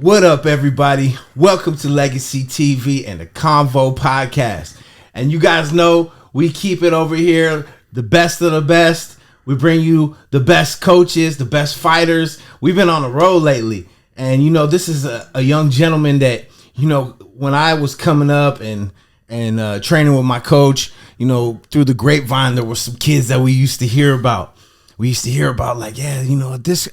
What up, everybody? Welcome to Legacy TV and the Convo podcast. And you guys know we keep it over here, the best of the best. We bring you the best coaches, the best fighters. We've been on the road lately. And, you know, this is a young gentleman that, you know, when I was coming up and training with my coach, you know, through the grapevine, there were some kids that we used to hear about. We used to hear about, like, yeah, you know, at this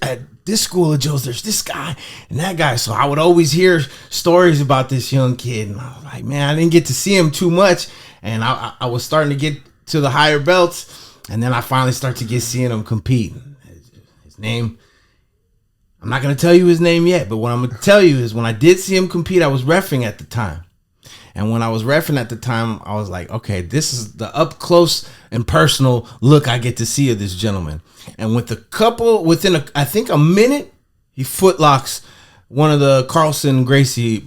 school of Joe's, there's this guy and that guy. So I would always hear stories about this young kid. And I was like, man, I didn't get to see him too much. And I was starting to get to the higher belts. And then I finally start to seeing him compete. His name, I'm not going to tell you his name yet, but what I'm going to tell you is when I did see him compete, I was reffing at the time. And when I was reffing at the time, I was like, okay, this is the up close and personal look I get to see of this gentleman. And within a minute, he footlocks one of the Carlson Gracie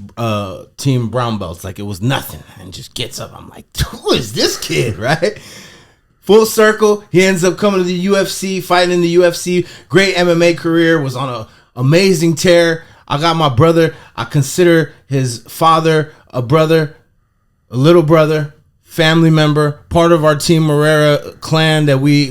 team brown belts like it was nothing and just gets up. I'm like, who is this kid, right? Full circle, he ends up coming to the UFC, fighting in the UFC. Great MMA career, was on an amazing tear. I got my brother. I consider his father a brother, a little brother, family member, part of our Team Herrera clan that we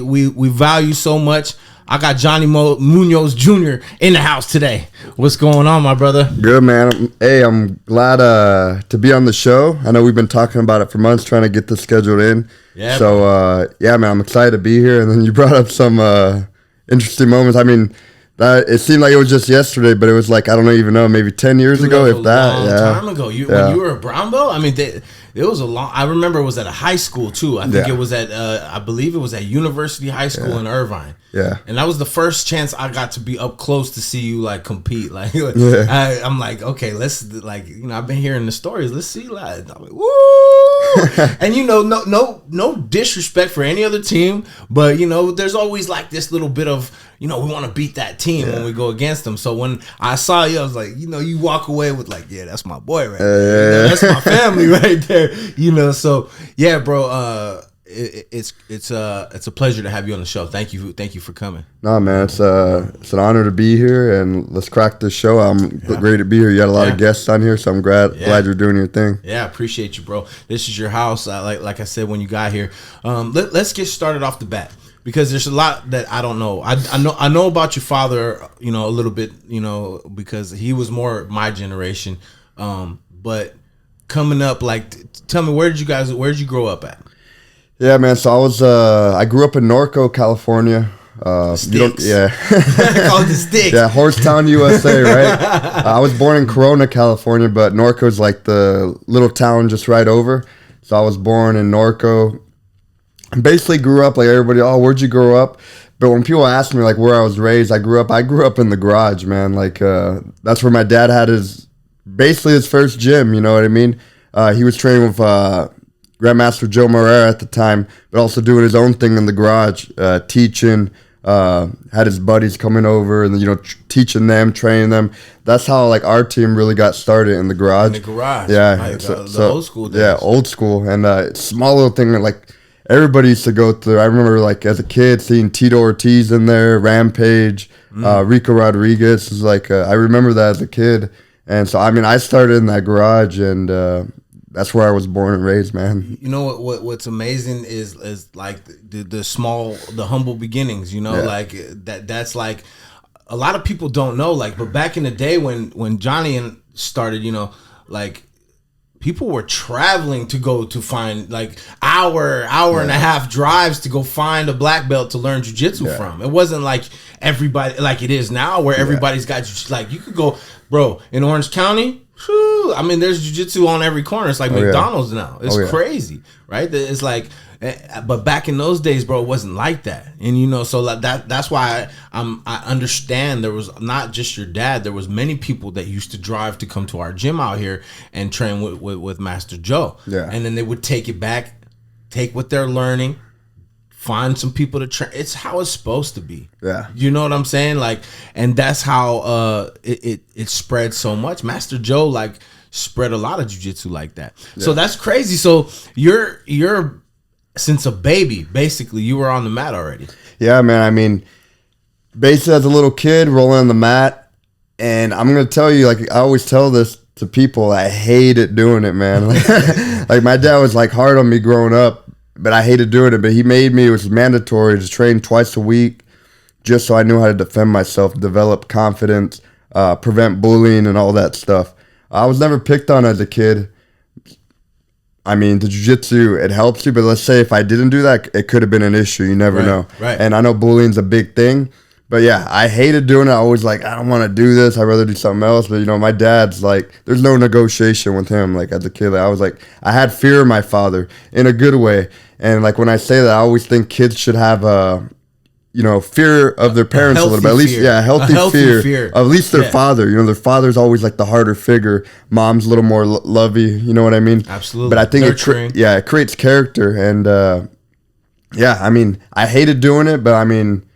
value so much. I got Johnny Munoz Jr. in the house today. What's going on, my brother? Good, man. Hey, I'm glad to be on the show. I know we've been talking about it for months, trying to get this scheduled in. Yeah. So, yeah, man, I'm excited to be here. And then you brought up some interesting moments. I mean, it seemed like it was just yesterday, but it was like, I don't even know, maybe 10 years ago, if that. Long time ago. When you were a brown belt, I mean, it was a long. I remember it was at a high school too. I think it was at, I believe it was at University High School in Irvine. Yeah, and that was the first chance I got to be up close to see you like compete. Like, I'm like, okay, let's like, you know, I've been hearing the stories. Let's see, like, I'm like, woo! And you know, no disrespect for any other team, but you know, there's always like this little bit of, you know, we want to beat that team when we go against them. So when I saw you, I was like, you know, you walk away with like, yeah, that's my boy right there. You know, that's my family right there. You know, so yeah, bro. It's a pleasure to have you on the show. Thank you for coming. No, man, it's an honor to be here, and let's crack this show. I'm great to be here. You got a lot of guests on here, so I'm glad you're doing your thing. Yeah, I appreciate you, bro. This is your house. Like I said when you got here. Let's get started off the bat, because there's a lot that I don't know. I know about your father, you know, a little bit, you know, because he was more my generation. But coming up, like, tell me, where'd you grow up at? Yeah, man. So I grew up in Norco, California. Sticks. Called the Sticks. Yeah, Horsetown, USA, right? I was born in Corona, California, but Norco's like the little town just right over. So I was born in Norco. Basically grew up like everybody. Oh, where'd you grow up? But when people ask me like where I was raised, I grew up in the garage, man. Like that's where my dad had his first gym. You know what I mean? He was training with Grandmaster Joe Morera at the time, but also doing his own thing in the garage, teaching. Had his buddies coming over and, you know, teaching them, training them. That's how like our team really got started in the garage. In the garage, yeah. Like, the old school days. Yeah, old school, and small little thing that like everybody used to go through. I remember like as a kid seeing Tito Ortiz in there, Rampage, Rico Rodriguez. Is like I remember that as a kid, and so I mean I started in that garage, and that's where I was born and raised, man. You know what's amazing is like the humble beginnings, you know, like that's like a lot of people don't know, like, but back in the day when Johnny started, you know, like people were traveling to go to find like hour and a half drives to go find a black belt to learn jiu-jitsu from. It wasn't like everybody like it is now where everybody's got, like, you could go, bro, in Orange County. I mean, there's jiu-jitsu on every corner. It's like McDonald's now. It's crazy, right? It's like, but back in those days, bro, it wasn't like that. And, you know, so that's why I understand there was not just your dad. There was many people that used to drive to come to our gym out here and train with Master Joe. Yeah. And then they would take it back, take what they're learning, find some people to train. It's how it's supposed to be. Yeah. You know what I'm saying? Like, and that's how it spread so much. Master Joe like spread a lot of jiu-jitsu like that. Yeah. So that's crazy. So you're since a baby, basically, you were on the mat already. Yeah, man. I mean, basically as a little kid rolling on the mat, And I'm gonna tell you, like I always tell this to people, I hated doing it, man. Like my dad was like hard on me growing up, but I hated doing it. But he made me, it was mandatory to train twice a week, just so I knew how to defend myself, develop confidence, prevent bullying and all that stuff. I was never picked on as a kid. I mean, the jiu-jitsu, it helps you, but let's say if I didn't do that, it could have been an issue. You never know. Right. And I know bullying's a big thing. But yeah, I hated doing it. I was like, I don't want to do this. I'd rather do something else. But, you know, my dad's like, there's no negotiation with him. Like, as a kid, I was like, I had fear of my father in a good way. And, like, when I say that, I always think kids should have a, you know, fear of their parents a little bit. At least, fear. yeah, a healthy fear. At least their father. You know, their father's always like the harder figure. Mom's a little more lovey. You know what I mean? Absolutely. But I think it creates character. And, yeah, I mean, I hated doing it, but I mean,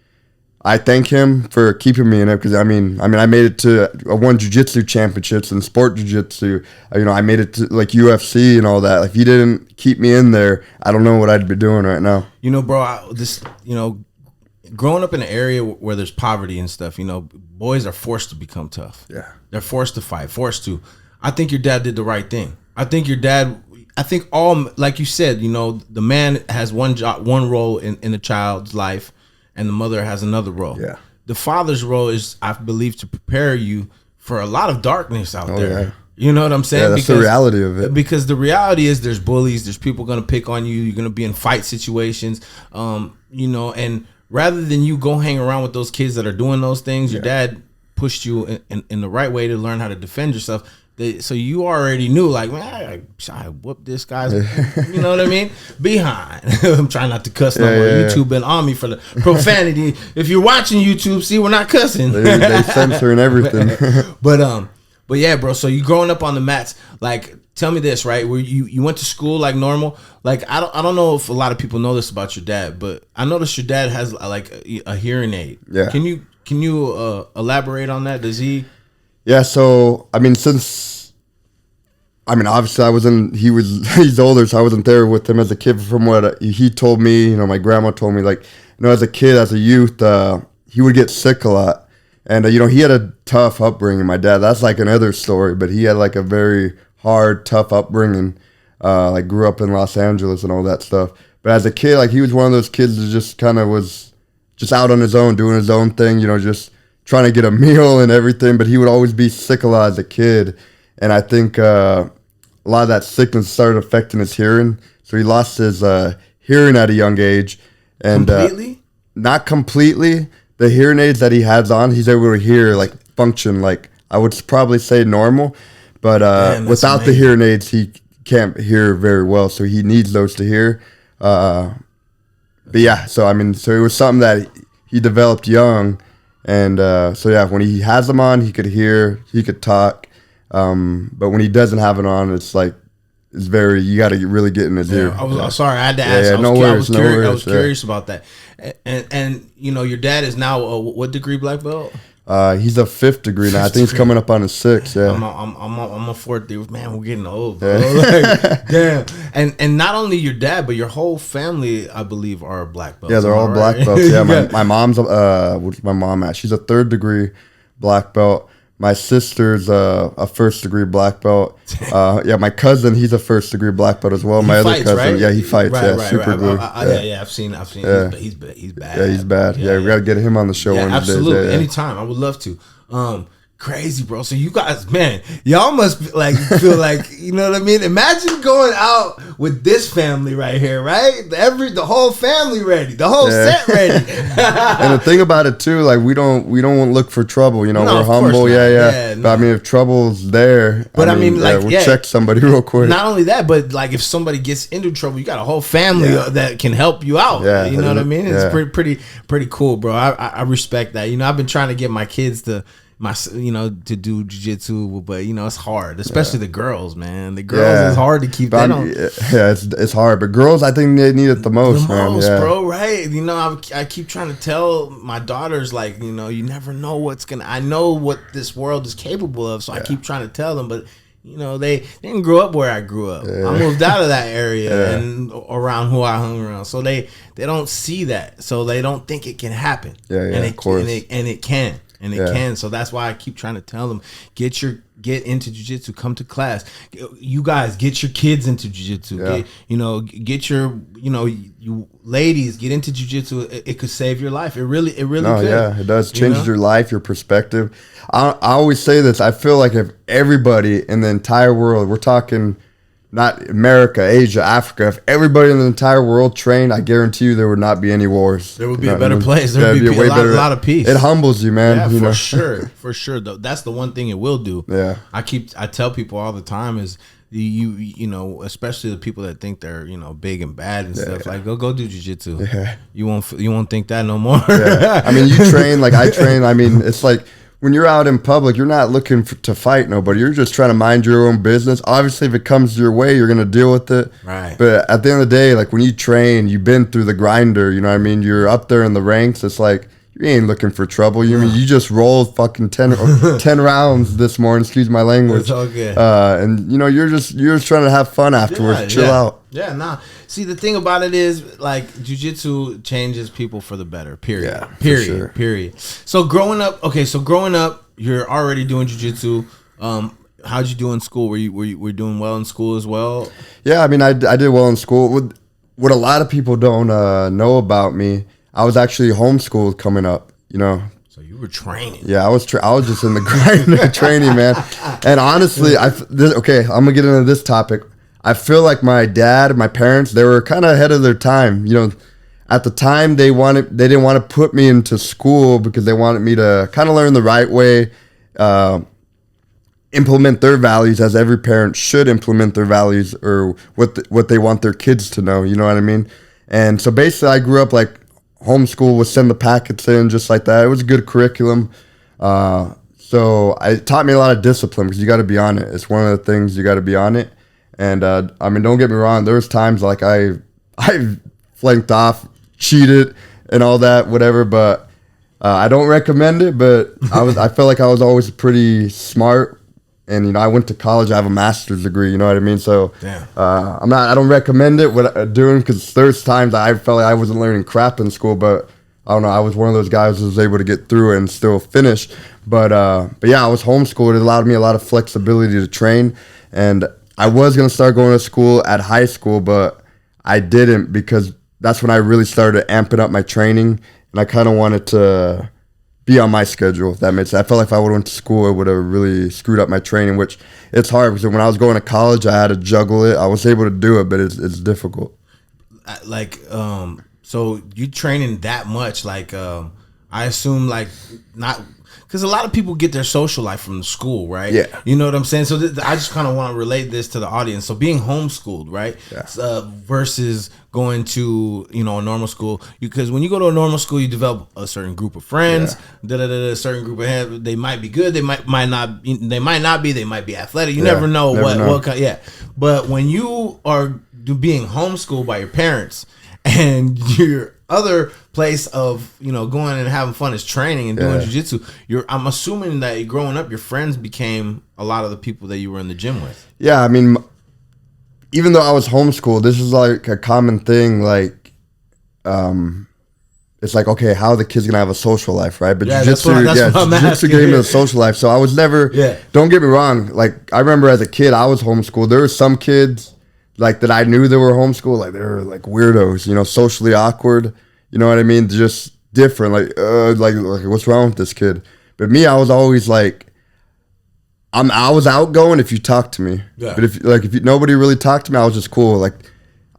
I thank him for keeping me in it because I mean, I made it to I won jiu-jitsu championships and sport jiu-jitsu. You know, I made it to like UFC and all that. Like, if he didn't keep me in there, I don't know what I'd be doing right now. You know, bro, growing up in an area where there's poverty and stuff, you know, boys are forced to become tough. Yeah, they're forced to fight, forced to. I think your dad did the right thing. I think all, like you said, you know, the man has one job, one role in a child's life. And the mother has another role. Yeah. The father's role is, I believe, to prepare you for a lot of darkness out there. Yeah. You know what I'm saying? Yeah, that's the reality of it. Because the reality is there's bullies, there's people going to pick on you, you're going to be in fight situations, you know, and rather than you go hang around with those kids that are doing those things, your dad pushed you in the right way to learn how to defend yourself. So you already knew, like, man, I whooped this guy's, you know what I mean? Behind. I'm trying not to cuss no more. YouTube been on me for the profanity. If you're watching YouTube, see, we're not cussing. They censoring everything. But yeah, bro. So you growing up on the mats, like, tell me this, right? Where you went to school like normal? Like, I don't know if a lot of people know this about your dad, but I noticed your dad has like a hearing aid. Yeah. Can you elaborate on that? Does he? Yeah, so I mean, obviously he's older, so I wasn't there with him as a kid. From what he told me, you know, my grandma told me, like, you know, as a kid, as a youth, he would get sick a lot, and you know, he had a tough upbringing. My dad, that's like another story, but he had like a very hard, tough upbringing. Like, grew up in Los Angeles and all that stuff. But as a kid, like, he was one of those kids that just kind of was just out on his own, doing his own thing, you know, just trying to get a meal and everything, but he would always be sick a lot as a kid. And I think a lot of that sickness started affecting his hearing. So he lost his hearing at a young age. And completely? Not completely. The hearing aids that he has on, he's able to hear, like, function, like, I would probably say normal. But without the hearing aids, he can't hear very well. So he needs those to hear. But yeah, so I mean, so it was something that he developed young. And so yeah, when he has them on, he could hear, he could talk. But when he doesn't have it on, it's like, it's very, you got to really get in his ear. I'm sorry, I had to ask. I was curious about that. And you know, your dad is now a what degree black belt? He's a 5th degree now. I think he's coming up on his 6th. Yeah, I'm a 4th degree. Man, we're getting old, bro. Like, damn. And not only your dad, but your whole family, I believe, are black belts. Yeah, they're all black belts. Yeah, my mom's what's my mom at? She's a 3rd degree black belt. My sister's a 1st degree black belt. Yeah, my cousin, he's a 1st degree black belt as well. My other cousin, right? Yeah, he fights. Super glue. Yeah, I've seen. Yeah. He's bad. Yeah, he's bad. Yeah, we gotta get him on the show. Yeah, absolutely. Anytime, I would love to. Crazy, bro. So you guys, man, y'all must like feel like, you know what I mean? Imagine going out with this family right here, right? The whole family ready, the whole set ready. And the thing about it too, like we don't look for trouble. You know, we're humble. Yeah. But I mean, if trouble's there, but we'll check somebody real quick. Not only that, but like if somebody gets into trouble, you got a whole family that can help you out. Yeah, you know what I mean? It's pretty cool, bro. I respect that. You know, I've been trying to get my kids to do jiu-jitsu, but you know, it's hard, especially the girls, man. The girls, it's hard to keep that on. Yeah, it's hard, but girls, I think they need it the most, man. Yeah. Bro, right? You know, I keep trying to tell my daughters, like, you know, you never know I know what this world is capable of, so I keep trying to tell them, but you know, they didn't grow up where I grew up. Yeah. I moved out of that area and around who I hung around. So they don't see that. So they don't think it can happen. Yeah, and of course. And it can. and it can. So that's why I keep trying to tell them, get into jiu-jitsu, come to class. You guys, get your kids into jiu-jitsu. Get your, you ladies, get into jiu-jitsu. It could save your life. It really could. Yeah, it does. Changes your life, your perspective. I always say this. I feel like if everybody in the entire world, we're talking not America, Asia, Africa, if everybody in the entire world trained, I guarantee you there would not be any wars. There would be a better place. There would be a lot of peace. It humbles you, man. Yeah, for sure. That's the one thing it will do. Yeah. I tell people all the time is especially the people that think they're, big and bad and stuff, like go do jiu-jitsu. Yeah. You won't think that no more. Yeah. I mean, you train like I train. I mean, it's like, when you're out in public, you're not looking to fight nobody. You're just trying to mind your own business. Obviously, if it comes your way, you're going to deal with it. Right. But at the end of the day, like when you train, you've been through the grinder. You know what I mean? You're up there in the ranks. It's like you ain't looking for trouble. You just rolled fucking 10 rounds this morning. Excuse my language. It's all good. And you're just trying to have fun afterwards. Chill out. Yeah, nah. See, the thing about it is, like, jiu-jitsu changes people for the better. Period. Yeah, period. Period. So growing up, you're already doing jiu-jitsu. How'd you do in school? Were you doing well in school as well? Yeah, I mean, I did well in school. What a lot of people don't know about me, I was actually homeschooled coming up. So you were training. Yeah, I was just in the grind training, man. And honestly, I'm gonna get into this topic. I feel like my dad, my parents, they were kind of ahead of their time. At the time they didn't want to put me into school because they wanted me to kind of learn the right way, implement their values as every parent should implement their values or what they want their kids to know. You know what I mean? And so basically, I grew up like homeschool, would send the packets in just like that. It was a good curriculum. So it taught me a lot of discipline because you got to be on it. It's one of the things you got to be on it. And I mean, don't get me wrong. There was times like I flanked off, cheated, and all that, whatever. But I don't recommend it. But I felt like I was always pretty smart, and I went to college. I have a master's degree. You know what I mean? So I don't recommend it. What I'm doing, because there's times I felt like I wasn't learning crap in school, but I don't know. I was one of those guys who was able to get through it and still finish. But yeah, I was homeschooled. It allowed me a lot of flexibility to train, and I was going to start going to school at high school, but I didn't because that's when I really started amping up my training, and I kind of wanted to be on my schedule, if that makes sense. I felt like if I would have went to school, it would have really screwed up my training, which it's hard because when I was going to college, I had to juggle it. I was able to do it, but it's difficult. So you training that much, I assume not... Because a lot of people get their social life from the school, right? Yeah. You know what I'm saying? So I just kind of want to relate this to the audience. So being homeschooled, right? Yeah. Versus going to, a normal school. Because when you go to a normal school, you develop a certain group of friends, a certain group of they might be good, they might not be, they might be athletic. You never know what kind. Yeah. But when you are being homeschooled by your parents and your other place of going and having fun is training and doing jiu-jitsu, I'm assuming that growing up your friends became a lot of the people that you were in the gym with. Yeah, I mean, even though I was homeschooled, this is like a common thing. It's like, okay, how are the kids gonna have a social life, right? But jiu-jitsu gave me a social life. So I was never. Don't get me wrong. Like I remember as a kid, I was homeschooled. There were some kids that I knew they were homeschooled, they were like weirdos, socially awkward, you know what I mean? Just different, like what's wrong with this kid? But me, I was always I was outgoing if you talked to me. Yeah. But if nobody really talked to me, I was just cool.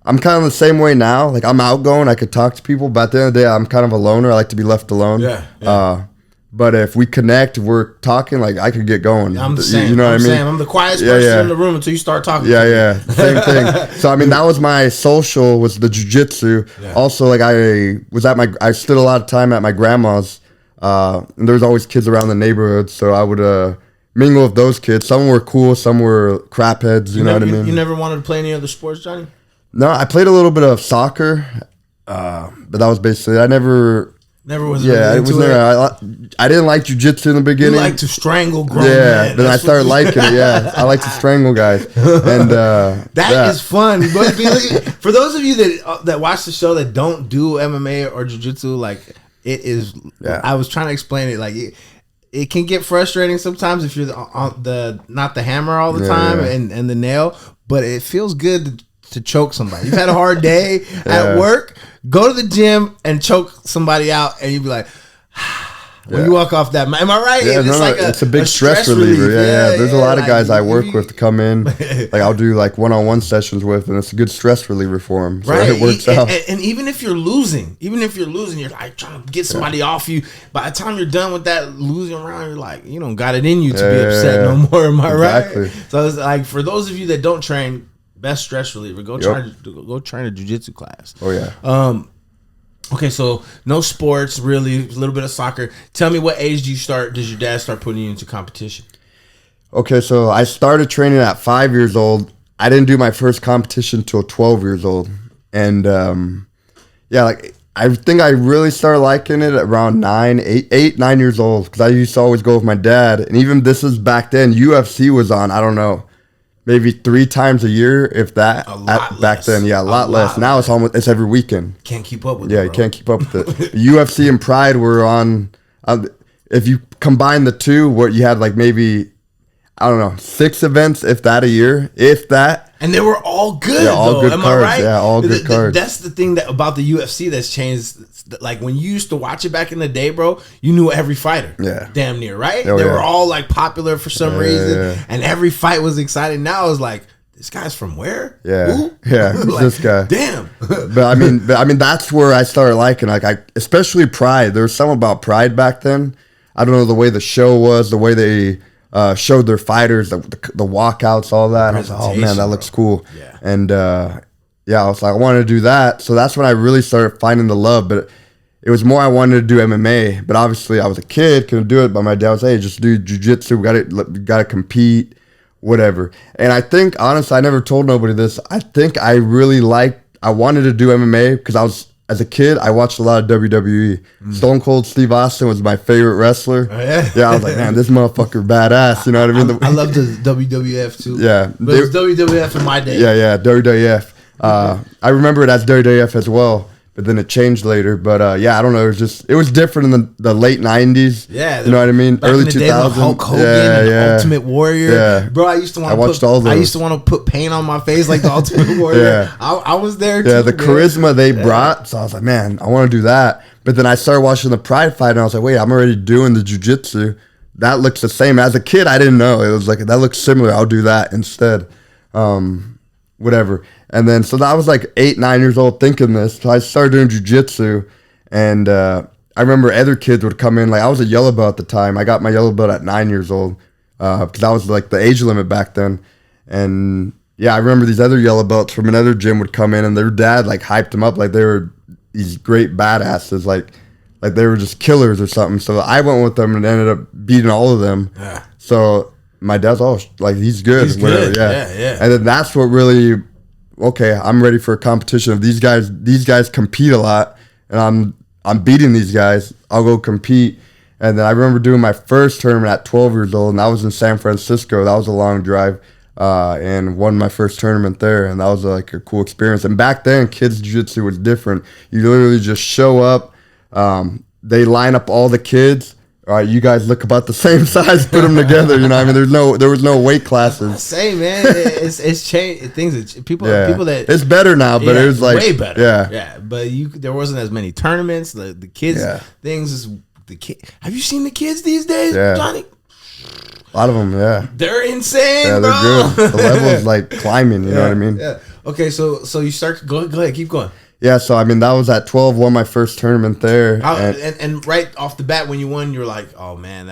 I'm kind of the same way now. I'm outgoing, I could talk to people, but at the end of the day, I'm kind of a loner. I like to be left alone. Yeah. But if we connect, we're talking, I could get going. I'm the same. You know what I mean? I'm the quietest person in the room until you start talking. Yeah. Same thing. So, I mean, that was my social, was the jiu-jitsu. Yeah. Also, I stood a lot of time at my grandma's, and there was always kids around the neighborhood, so I would mingle with those kids. Some were cool, some were crapheads, you know what I mean? You never wanted to play any other sports, Johnny? No, I played a little bit of soccer, but that was basically it. I never was. Yeah, it was never. I didn't like jiu-jitsu in the beginning. You like to strangle grown men. Then I started liking it. Yeah, I like to strangle guys, and that is fun. For those of you that watch the show that don't do MMA or jiu-jitsu, it is. Yeah. I was trying to explain it. it can get frustrating sometimes if you're on the not the hammer all the time and the nail, but it feels good to choke somebody. You've had a hard day at work, go to the gym and choke somebody out, and you'd be like, when you walk off that, am I right? Yeah, it's a big stress reliever. Yeah. There's a lot of guys I work with to come in. Like I'll do like one-on-one sessions with, and it's a good stress reliever for them. So it works out. And even if you're losing, you're like trying to get somebody off you. By the time you're done with that losing round, you're like, you don't got it in you to be upset no more. Am I right? So it's like, for those of you that don't train, best stress reliever, go train a jiu-jitsu class. Oh yeah. Okay, so no sports really, a little bit of soccer. Tell me, what age does your dad start putting you into competition? Okay, so I started training at 5 years old. I didn't do my first competition till 12 years old. And like I think I really started liking it around 9 years old, because I used to always go with my dad. And even this is back then, UFC was on, I don't know, maybe 3 times a year, if that. Back then, a lot less. Now it's every weekend. Can't keep up with it. Yeah, you can't keep up with it. UFC and Pride were on. If you combine the two, what you had, like maybe, I don't know, 6 events, if that, a year, if that. And they were all good. Yeah, all good Am cards. I right? Yeah, all good cards. That's the thing about the UFC that's changed. Like when you used to watch it back in the day, bro, you knew every fighter. Yeah, damn near, right? They were all like popular for some reason, and every fight was exciting. Now it's like, this guy's from where? Yeah, who's like, this guy. Damn. but I mean, that's where I started liking. Like especially Pride. There was something about Pride back then. I don't know, the way the show was, the way they showed their fighters, the walkouts, all that. I was like, oh man, that looks cool. Yeah. And I was like, I wanted to do that. So that's when I really started finding the love. But it was more I wanted to do MMA. But obviously I was a kid, couldn't do it. But my dad was, hey, just do jiu-jitsu. We got to compete, whatever. And I think, honestly, I never told nobody this. I think I wanted to do MMA because as a kid, I watched a lot of WWE. Stone Cold Steve Austin was my favorite wrestler. Oh, yeah, I was like, man, this motherfucker badass. You know what I mean? I love the WWF too. Yeah. But it was WWF in my day. Yeah, WWF. I remember it as WWF as well, but then it changed later. But I don't know. It was different in the late 90s. Yeah. You know what I mean? Early 2000s. Hulk Hogan and Ultimate Warrior. Yeah. Bro, I used to want to put paint on my face like the Ultimate Warrior. Yeah. I was there too. Yeah, the charisma they brought. So I was like, man, I want to do that. But then I started watching the Pride fight, and I was like, wait, I'm already doing the jiu-jitsu. That looks the same. As a kid, I didn't know. It was like, that looks similar. I'll do that instead. Whatever. And then, so I was like 8, 9 years old thinking this. So I started doing jiu-jitsu, and I remember other kids would come in. Like, I was a yellow belt at the time. I got my yellow belt at 9 years old because that was like the age limit back then. And yeah, I remember these other yellow belts from another gym would come in, and their dad like hyped them up like they were these great badasses, like they were just killers or something. So I went with them and ended up beating all of them. Yeah. So my dad's like, he's good. He's good. Yeah. And then that's what really, okay, I'm ready for a competition. If these guys compete a lot, and I'm beating these guys, I'll go compete. And then I remember doing my first tournament at 12 years old, and that was in San Francisco. That was a long drive, and won my first tournament there, and that was like a cool experience. And back then, kids jiu-jitsu was different. You literally just show up, they line up all the kids. All right, you guys look about the same size, put them together. You know what I mean? There was no weight classes. Same, man. It's changed. People that it's better now, but it was like way better. Yeah. But there wasn't as many tournaments. The kids things is the kid. Have you seen the kids these days, Johnny? A lot of them, yeah. They're insane, yeah, they're good. The level is like climbing. You know what I mean? Yeah. Okay, so you start. Go ahead, keep going. Yeah, so I mean that was at 12, won my first tournament there. And right off the bat when you won, you were like, oh man,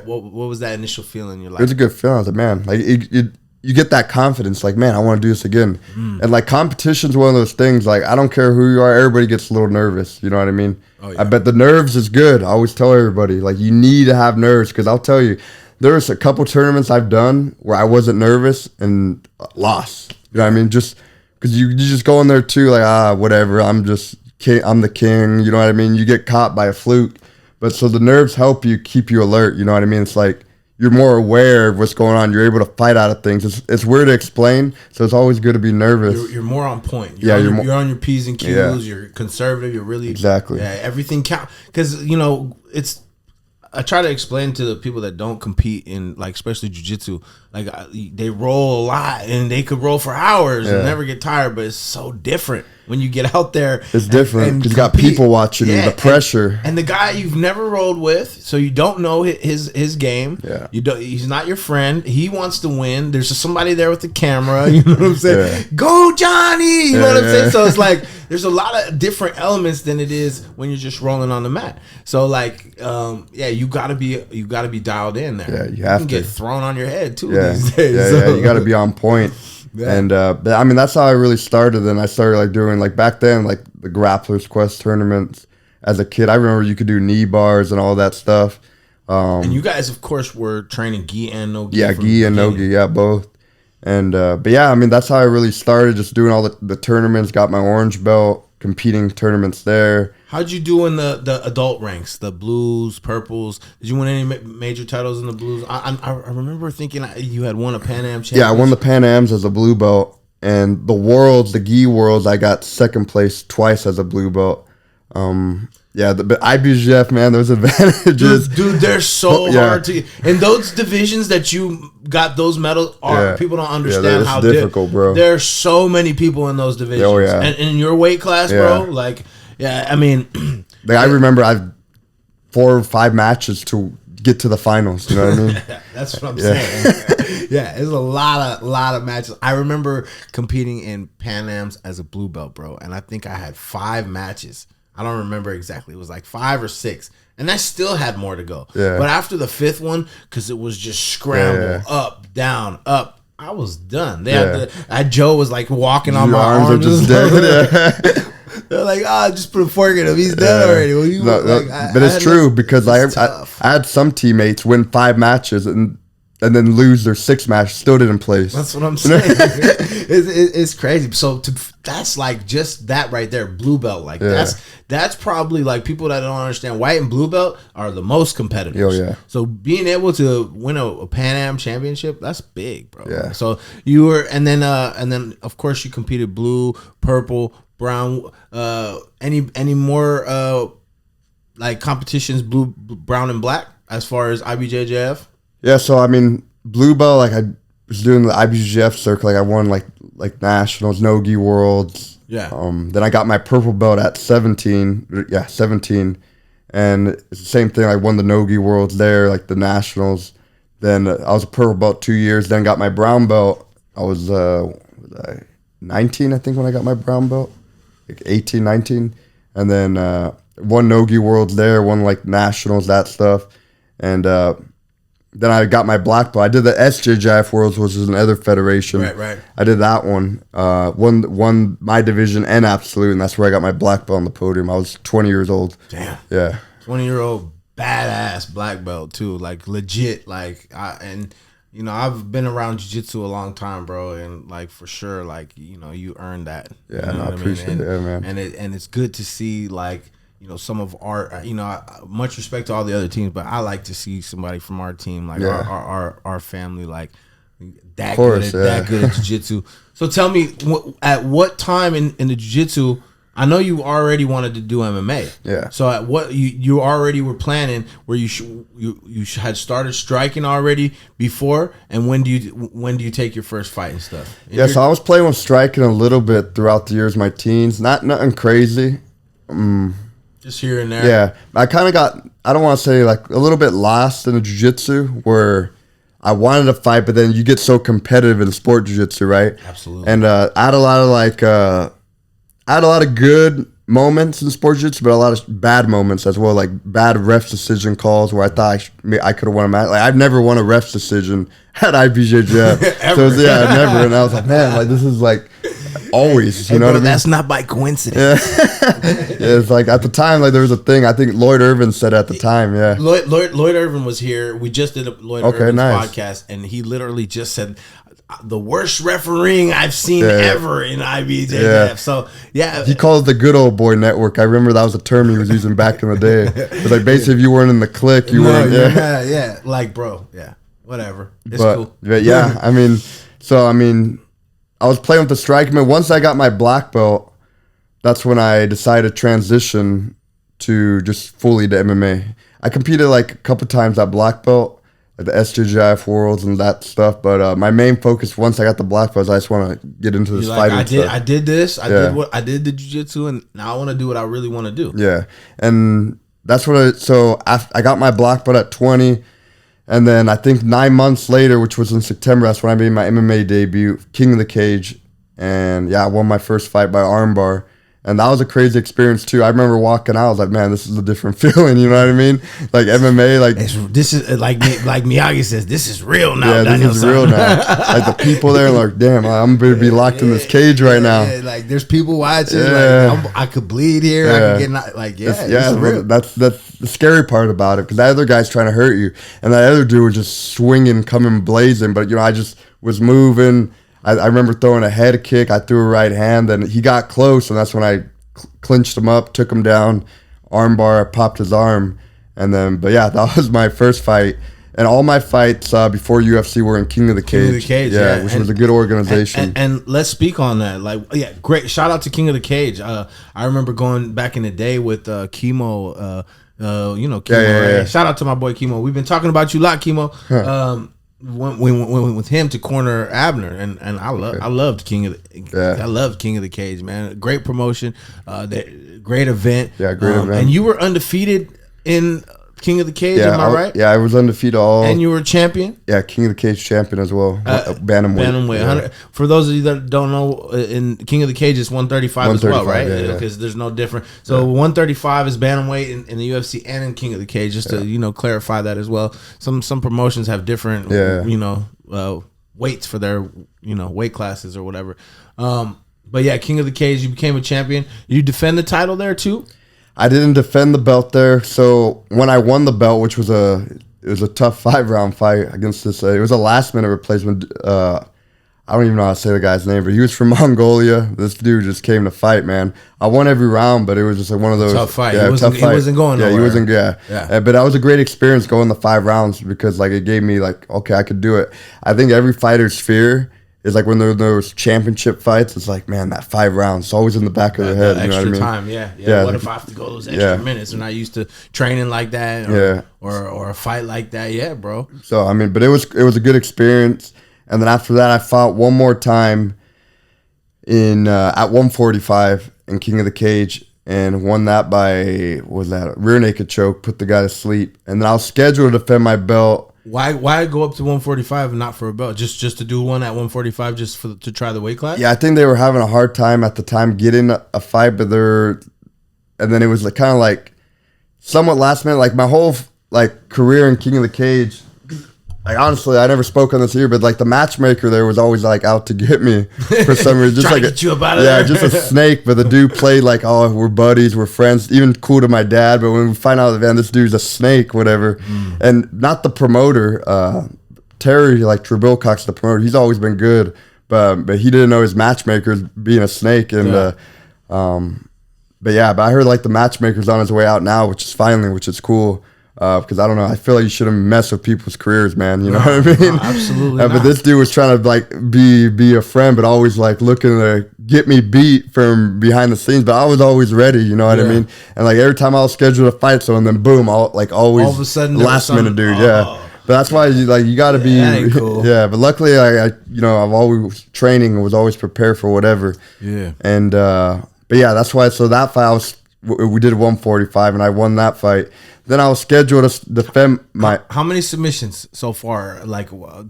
what was that initial feeling? You're like, it was a good feeling. I was like, man, like you get that confidence, like, man, I want to do this again. And like competition's one of those things, like I don't care who you are, everybody gets a little nervous. You know what I mean? Oh, yeah. I bet the nerves is good. I always tell everybody, like, you need to have nerves, because I'll tell you, there was a couple tournaments I've done where I wasn't nervous and lost. You know what I mean? Just because you just go in there too, like, whatever, I'm the king, you know what I mean? You get caught by a fluke. But so the nerves help you, keep you alert, you know what I mean? It's like you're more aware of what's going on. You're able to fight out of things. It's weird to explain, so it's always good to be nervous. You're more on point. You're on your P's and Q's. Yeah. You're conservative. You're really... Exactly. Yeah, everything counts. Because, it's... I try to explain to the people that don't compete in, like, especially jiu-jitsu, like, they roll a lot and they could roll for hours and never get tired, but it's so different when you get out there. It's different because you got people watching and the pressure. And the guy you've never rolled with, so you don't know his game. Yeah. He's not your friend. He wants to win. There's just somebody there with the camera. You know what I'm saying? Yeah. Go, Johnny! You know what I'm saying? So it's like there's a lot of different elements than it is when you're just rolling on the mat. So like, you gotta be dialed in there. Yeah, you have can to get thrown on your head too these days. Yeah, you gotta be on point. Yeah. And I mean, that's how I really started. And I started like doing like back then, like the Grapplers Quest tournaments as a kid. I remember you could do knee bars and all that stuff. And you guys, of course, were training gi and no gi. Yeah, gi and no gi, yeah, both. And but yeah, I mean, that's how I really started, just doing all the tournaments. Got my orange belt, competing tournaments there. How'd you do in the adult ranks, the blues, purples? Did you win any major titles in the blues? I remember thinking you had won a Pan Am championship. Yeah, I won the Pan Ams as a blue belt, and the gi worlds, I got second place twice as a blue belt. Yeah, but IBJJF, man, those advantages. Dude, they're so hard to get. And those divisions that you got those medals people don't understand how difficult, bro. There's so many people in those divisions. Oh, yeah. And in your weight class, bro, like, yeah, I mean. Like, I remember I've 4 or 5 matches to get to the finals, you know what I mean? That's what I'm saying. Yeah, it's a lot of matches. I remember competing in Pan Am's as a blue belt, bro, and I think I had 5 matches. I don't remember exactly. It was like 5 or 6. And I still had more to go. Yeah. But after the 5th one, because it was just scramble, up, down, up, I was done. Joe was like walking on my arms. Are just dead. They're like, just put a fork in him. He's dead already. Well, but it's true because I had some teammates win 5 matches and then lose their 6th match, still didn't place. That's what I'm saying. It's crazy. So that's like just that right there, blue belt. Like that's probably like people that don't understand. White and blue belt are the most competitive. Oh yeah. So being able to win a Pan Am championship, that's big, bro. Yeah. So you were, and then of course you competed blue, purple, brown. Any more like competitions, blue, brown, and black as far as IBJJF? Yeah, so I mean, blue belt, like I was doing the IBJJF circuit, like I won like nationals, no-gi worlds. Yeah. Then I got my purple belt at 17. Yeah, 17. And it's the same thing. I won the no-gi worlds there, like the nationals. Then I was a purple belt 2 years. Then got my brown belt. I was 19, I think, when I got my brown belt. Like 18, 19. And then won no-gi worlds there, won like nationals, that stuff. And then I got my black belt. I did the SJJF Worlds, which is another federation. Right. I did that one. Won my division and absolute, and that's where I got my black belt on the podium. I was 20 years old. Damn. Yeah. 20-year-old badass black belt too, like legit. Like I've been around jiu-jitsu a long time, bro, and like for sure, like you earned that. Yeah, you know I appreciate it, man. And it's good to see like. Some of our, much respect to all the other teams, but I like to see somebody from our team, like our family, like that good at jiu-jitsu. So tell me, at what time in the jiu-jitsu, I know you already wanted to do MMA. Yeah. So at what you already were planning, where you had started striking already before, and when do you take your first fight and stuff? So I was playing with striking a little bit throughout the years, my teens, nothing crazy. Just here and there. Yeah. I kind of got, I don't want to say like a little bit lost in the jiu-jitsu where I wanted to fight, but then you get so competitive in sport jiu-jitsu, right? Absolutely. And I had a lot of good moments in sport jiu-jitsu, but a lot of bad moments as well, like bad ref decision calls where I thought I could have won a match. Like I've never won a ref decision at IBJJF. So never. And I was like, man, like this is like always, you know what I mean? That's not by coincidence. It's like at the time, like there was a thing. I think Lloyd Irvin said at the time. Yeah, Lloyd Irvin was here. We just did a Lloyd Irvin podcast, and he literally just said the worst refereeing I've seen ever in IBJJF. Yeah. So yeah, he calls the good old boy network. I remember that was a term he was using back in the day. It's like basically, if you weren't in the clique, you weren't. Yeah, like bro, whatever. It's cool. But yeah, I mean, I was playing with the striking, but once I got my black belt, that's when I decided to transition to just fully to MMA. I competed like a couple times at black belt, at the SJJIF Worlds and that stuff. But my main focus once I got the black belt, is I just want to get into this fighting stuff. I did this. I did the jiu-jitsu, and now I want to do what I really want to do. Yeah, and that's what I got my black belt at 20. And then I think 9 months later, which was in September, that's when I made my MMA debut, King of the Cage. And yeah, I won my first fight by armbar. And that was a crazy experience too. I remember walking out, I was like, man, this is a different feeling, you know what I mean? Like MMA, like this is like Miyagi says, this is real now. Yeah, this is real now. Like the people there, like, damn, I'm gonna be locked in this cage right now. Like there's people watching. Like I could bleed here. I could get it's real. That's the scary part about it, because that other guy's trying to hurt you, and that other dude was just swinging, coming blazing. But I just was moving. I remember throwing a head kick. I threw a right hand, and he got close, and that's when I clinched him up, took him down, armbar, I popped his arm, and then. But yeah, that was my first fight, and all my fights before UFC were in King of the Cage. King of the Cage, yeah, which was a good organization. And let's speak on that. Like, yeah, great. Shout out to King of the Cage. I remember going back in the day with Chemo. Chemo. Yeah. Shout out to my boy Chemo. We've been talking about you a lot, Chemo. Went with him to corner Abner, and I loved King of the Cage, man. Great promotion, great event. Yeah, great event. And you were undefeated in King of the Cage, am I right? Yeah, I was undefeated all. And you were champion? Yeah, King of the Cage champion as well. Bantamweight. Yeah. For those of you that don't know, in King of the Cage, it's 135 as well, right? Because there's no different. So 135 is bantamweight in the UFC and in King of the Cage, just to clarify that as well. Some promotions have different weights for their weight classes or whatever. But yeah, King of the Cage, you became a champion. You defend the title there too? I didn't defend the belt there, so when I won the belt, which was a tough 5-round fight against this, it was a last-minute replacement. I don't even know how to say the guy's name, but he was from Mongolia. This dude just came to fight, man. I won every round, but it was just like one of those tough fight. Yeah, he wasn't going nowhere. Yeah, he wasn't. Yeah. But that was a great experience going the 5 rounds, because like it gave me like, okay, I could do it. I think every fighter's fear is like when there are those championship fights, it's like, man, that 5 rounds, it's always in the back of their head. Extra you know what time, I mean? Yeah. What if I have to go those extra minutes? They're not used to training like that, or a fight like that. Yeah, bro. So I mean, but it was a good experience. And then after that, I fought one more time in at 145 in King of the Cage, and won that by a rear naked choke, put the guy to sleep. And then I was scheduled to defend my belt. Why go up to 145 and not for a belt? Just to do one at 145, just to try the weight class? Yeah, I think they were having a hard time at the time getting a fight, but and then it was kind of like somewhat last minute. Like my whole career in King of the Cage, like honestly, I never spoke on this here, but like the matchmaker there was always like out to get me for some reason, just like get you up out of there. Just a snake. But the dude played like, oh, we're buddies, we're friends, even cool to my dad. But when we find out, man, this dude's a snake, whatever, and not the promoter, Terry, like Trebilcock's the promoter. He's always been good, but he didn't know his matchmaker's being a snake, and but I heard like the matchmaker's on his way out now, which is cool. Because I don't know, I feel like you shouldn't mess with people's careers, man. You know what I mean? No, absolutely. But this dude was trying to like be a friend, but always like looking to get me beat from behind the scenes. But I was always ready, you know what I mean? And like every time I was scheduled to fight someone, then boom, always all of a sudden last minute dude, But that's why you got to be, cool. But luckily I've always training and was always prepared for whatever. Yeah. And but yeah, that's why. So that fight we did 145, and I won that fight. Then I was scheduled to defend my. How many submissions so far, like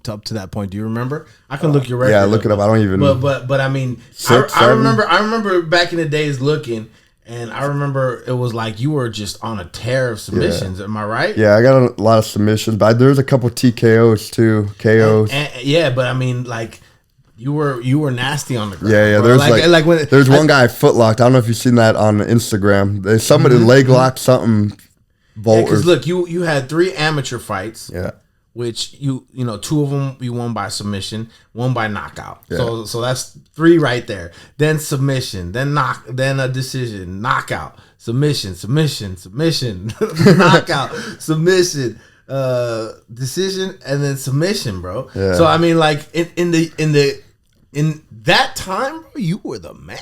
up to that point? Do you remember? I can look your record. Yeah, look it up. I don't even. But I mean, I remember back in the days looking, and I remember it was like you were just on a tear of submissions. Yeah. Am I right? Yeah, I got a lot of submissions, but there's a couple TKOs too. KOs. But I mean, like. You were nasty on the ground. Yeah. There's one guy footlocked. I don't know if you've seen that on Instagram. Somebody leg locked something. Because look, you had 3 amateur fights. Yeah. Which 2 of them you won by submission, 1 by knockout. Yeah. So that's 3 right there. Then submission, then a decision, knockout, submission, knockout, submission. Decision, and then submission, bro. Yeah. So I mean, like in that time, bro, you were the man.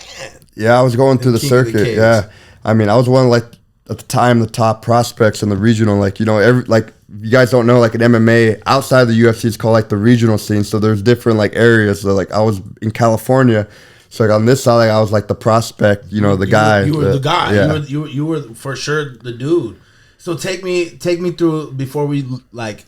Yeah, I was going through the circuit. Yeah, I mean, I was one of like at the time, the top prospects in the regional, like, you know, you guys don't know, like in MMA, outside of the UFC, it's called like the regional scene. So there's different like areas. So like I was in California. So like on this side, like I was like the prospect, you know, the guy. You were the guy. Yeah. You were for sure the dude. So take me through before we like,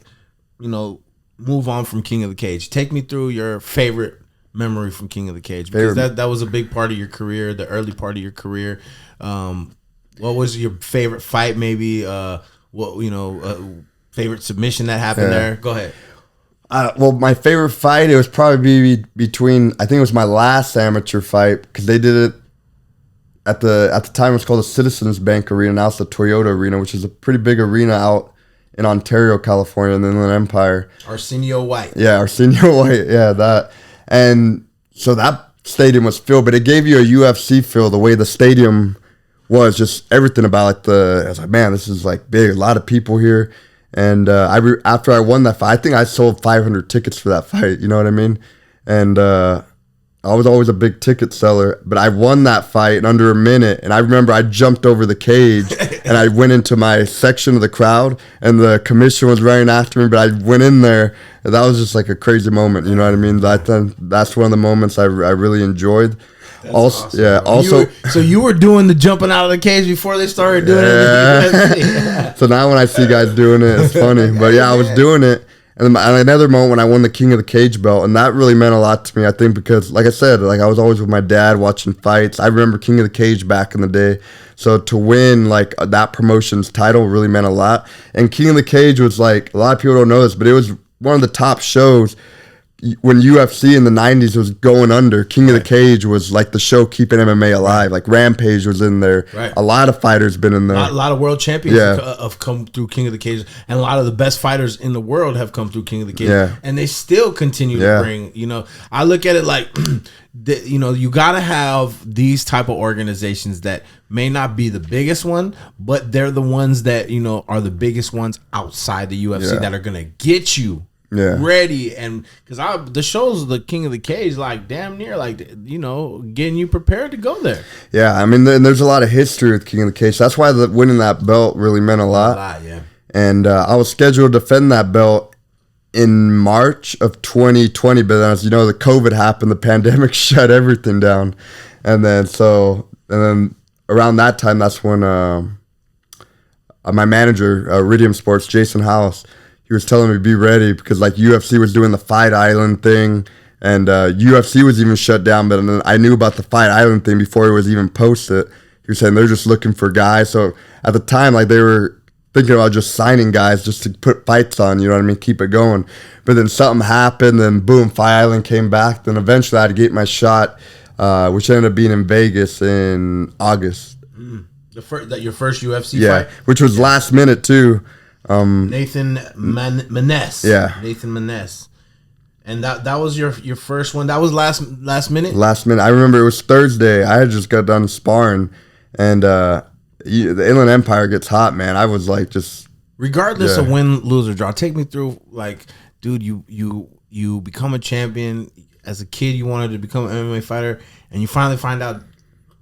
you know, move on from King of the Cage. Take me through your favorite memory from King of the Cage, because that was a big part of your career, the early part of your career. What was your favorite fight? Maybe favorite submission that happened there. Go ahead. Well, my favorite fight, it was probably between, I think it was my last amateur fight, because they did it at the time. It was called the Citizens Bank Arena. Now it's the Toyota Arena, which is a pretty big arena out in Ontario, California, in the Inland Empire. Arsenio White. Yeah, Arsenio White. Yeah, that. And so that stadium was filled, but it gave you a UFC feel, the way the stadium was, just everything about it. I was like, man, this is like big, a lot of people here. And after I won that fight, I think I sold 500 tickets for that fight. You know what I mean? And I was always a big ticket seller, but I won that fight in under a minute. And I remember I jumped over the cage and I went into my section of the crowd, and the commission was running after me, but I went in there. And that was just like a crazy moment. You know what I mean? That's one of the moments I really enjoyed. That's awesome. So you were doing the jumping out of the cage before they started doing it. So now when I see guys doing it, it's funny. But yeah, I was doing it. And another moment when I won the King of the Cage belt, and that really meant a lot to me, I think, because like I said, like I was always with my dad watching fights. I remember King of the Cage back in the day. So to win like that promotion's title really meant a lot. And King of the Cage was like, a lot of people don't know this, but it was one of the top shows. When UFC in the 90s was going under, King of the Cage was like the show keeping MMA alive. Like Rampage was in there. Right. A lot of fighters been in there. A lot of world champions have come through King of the Cage. And a lot of the best fighters in the world have come through King of the Cage. Yeah. And they still continue to bring, you know, I look at it like, you know, you got to have these type of organizations that may not be the biggest one, but they're the ones that, you know, are the biggest ones outside the UFC that are going to get you ready. And because the shows, the King of the Cage, like damn near like, you know, getting you prepared to go there. Yeah, I mean, there's a lot of history with King of the Cage. That's why winning that belt really meant a lot. Yeah. And I was scheduled to defend that belt in March of 2020, but then, as you know, the COVID happened, the pandemic shut everything down. And then around that time, that's when my manager, Iridium Sports, Jason House, he was telling me be ready, because like UFC was doing the Fight Island thing, and UFC was even shut down. But then I knew about the Fight Island thing before it was even posted. He was saying they're just looking for guys. So at the time, like they were thinking about just signing guys just to put fights on. You know what I mean? Keep it going. But then something happened, and boom, Fight Island came back. Then eventually I had to get my shot, which ended up being in Vegas in August. Your first UFC fight, which was last minute too. Nathan Munoz. Yeah. Nathan Munoz. And that was your first one. That was last minute? Last minute. I remember it was Thursday. I had just got done sparring, and the Inland Empire gets hot, man. I was like just... Regardless of win, lose, or draw, take me through, like, dude, you become a champion. As a kid, you wanted to become an MMA fighter, and you finally find out,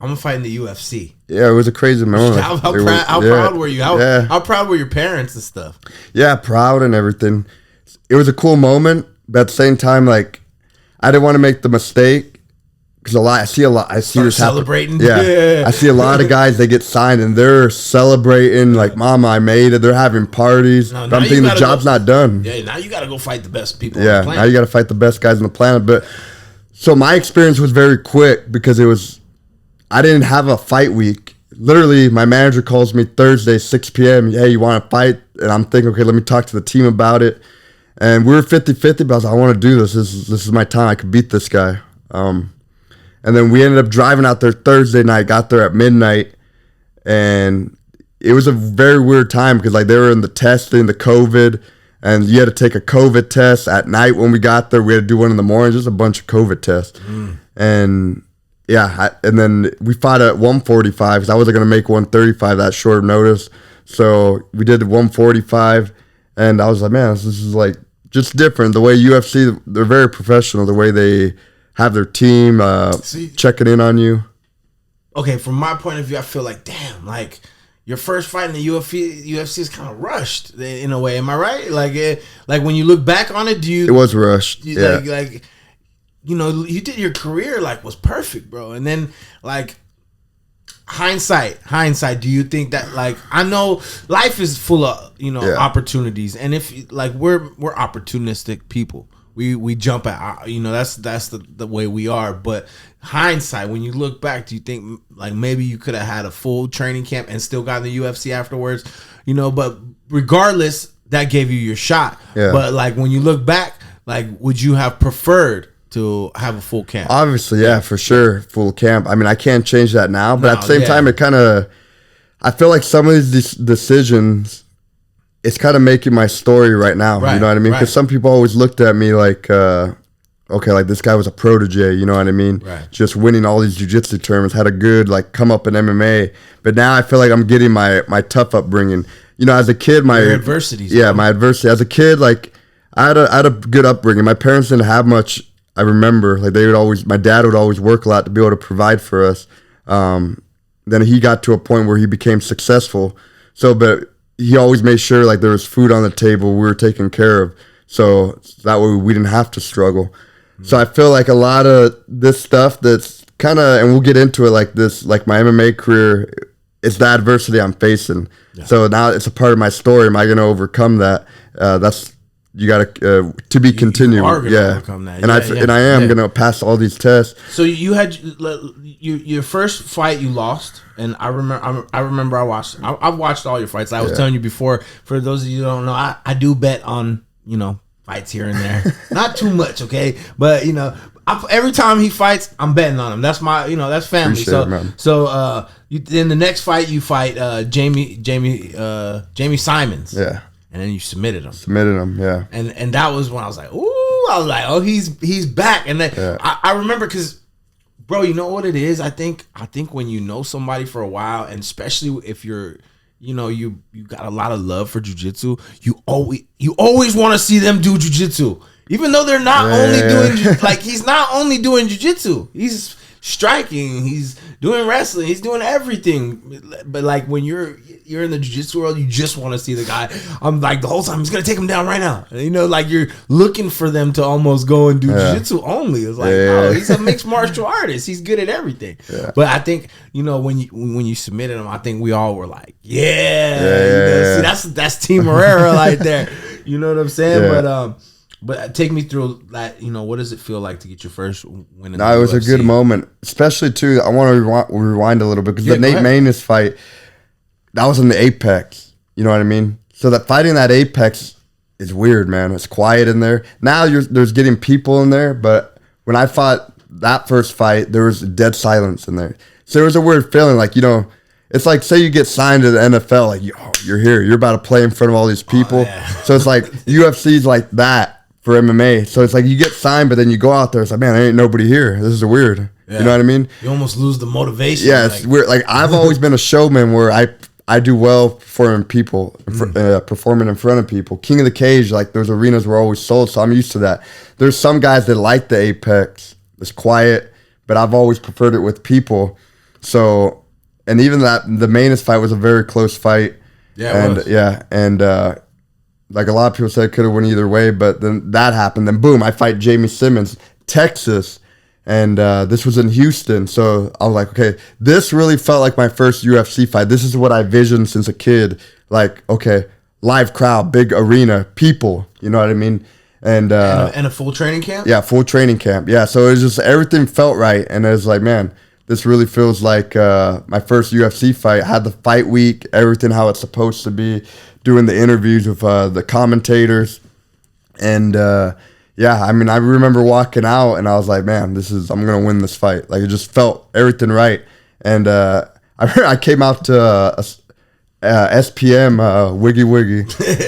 I'm going to fight in the UFC. Yeah, it was a crazy moment. How proud were you? How proud were your parents and stuff? Yeah, proud and everything. It was a cool moment, but at the same time, like, I didn't want to make the mistake, because I see this celebrating. Yeah, I see a lot of guys, they get signed and they're celebrating, like, mama, I made it. They're having parties. But I'm thinking the job's not done. Yeah, now you got to go fight the best people on the planet. Now you got to fight the best guys on the planet. But so my experience was very quick, because I didn't have a fight week. Literally, my manager calls me Thursday, 6 p.m. Hey, you want to fight? And I'm thinking, okay, let me talk to the team about it. And we were 50-50, but I was like, I want to do this. This is my time. I could beat this guy. And then we ended up driving out there Thursday night, got there at midnight. And it was a very weird time, because like they were in the testing, the COVID, and you had to take a COVID test at night when we got there. We had to do one in the morning, just a bunch of COVID tests. And... yeah, and then we fought at 145, because I wasn't going to make 135 that short notice. So we did 145, and I was like, man, this is like just different. The way UFC, they're very professional, the way they have their team checking in on you. Okay, from my point of view, I feel like, damn, like, your first fight in the UFC is kind of rushed in a way. Am I right? Like when you look back on it, it was rushed. Yeah. Like you did your career was perfect, bro. And then hindsight, do you think that I know life is full of opportunities, and if we're opportunistic people. We jump at that's the way we are. But hindsight, when you look back, do you think maybe you could have had a full training camp and still got in the UFC afterwards? But regardless, that gave you your shot. Yeah. But when you look back, would you have preferred to have a full camp? Obviously, yeah, for sure, full camp. I mean, I can't change that now, but at the same time, I feel like some of these decisions, it's kind of making my story right now. Right, you know what I mean? Because some people always looked at me okay, this guy was a protege, you know what I mean? Right. Just winning all these jiu-jitsu tournaments, had a good come up in MMA. But now I feel like I'm getting my tough upbringing. As a kid, your adversities. Yeah, my adversity. As a kid, I had a good upbringing. My parents didn't have much. I remember, my dad would always work a lot to be able to provide for us. Then he got to a point where he became successful. But he always made sure there was food on the table, we were taken care of, so that way we didn't have to struggle. Mm-hmm. So I feel like a lot of this stuff that's kind of, and we'll get into it my MMA career, it's the adversity I'm facing. Yeah. So now it's a part of my story. Am I going to overcome that? That's you got to be continued. Overcome that. And I am going to pass all these tests. So you had your first fight you lost, and I remember I've watched all your fights. I was telling you before. For those of you who don't know, I do bet on fights here and there, not too much, okay, but every time he fights, I'm betting on him. That's my that's family. In the next fight you fight Jamie Simons. Yeah. And then you submitted him. Yeah. And that was when I was like, ooh, oh, he's back. And then I remember because, bro, you know what it is? I think when you know somebody for a while, and especially if you're, you got a lot of love for jiu-jitsu, you always want to see them do jiu-jitsu. Even though they're not only doing, he's not only doing jiu-jitsu. He's striking, he's doing wrestling, he's doing everything. But when you're in the jiu-jitsu world, you just want to see the guy. I'm the whole time he's gonna take him down right now. You're looking for them to almost go and do jiu-jitsu only. It's no, he's a mixed martial artist. He's good at everything. Yeah. But I think when you submitted him, I think we all were like, see, that's Team Herrera right there. You know what I'm saying? Yeah. But take me through that. What does it feel like to get your first win? No, it was a good moment, especially too. I want to rewind a little bit because the Nate Maness fight, that was in the Apex. You know what I mean? So that fighting that Apex is weird, man. It's quiet in there. Now there's getting people in there, but when I fought that first fight, there was dead silence in there. So there was a weird feeling, it's like say you get signed to the NFL, you're here, you're about to play in front of all these people. Oh, yeah. So it's like UFC's like that. For MMA, so it's you get signed, but then you go out there. It's man, there ain't nobody here. This is weird. Yeah. You know what I mean? You almost lose the motivation. Yeah, it's weird. I've always been a showman where I do well performing performing in front of people. King of the Cage, those arenas were always sold, so I'm used to that. There's some guys that like the Apex. It's quiet, but I've always preferred it with people. So, and even the Maness fight was a very close fight. Yeah, it was. A lot of people said it could have went either way, but then that happened. Then boom, I fight Jamie Simmons, Texas, and this was in Houston. So I was like, okay, this really felt like my first UFC fight. This is what I visioned since a kid. Okay, live crowd, big arena, people. You know what I mean? And a full training camp. Yeah, full training camp. Yeah, so it was just everything felt right, and it was man, this really feels like my first UFC fight. I had the fight week, everything how it's supposed to be. Doing the interviews with the commentators, and I remember walking out and I was like, man, I'm gonna win this fight. It just felt everything right. And I came out to SPM Wiggy Wiggy.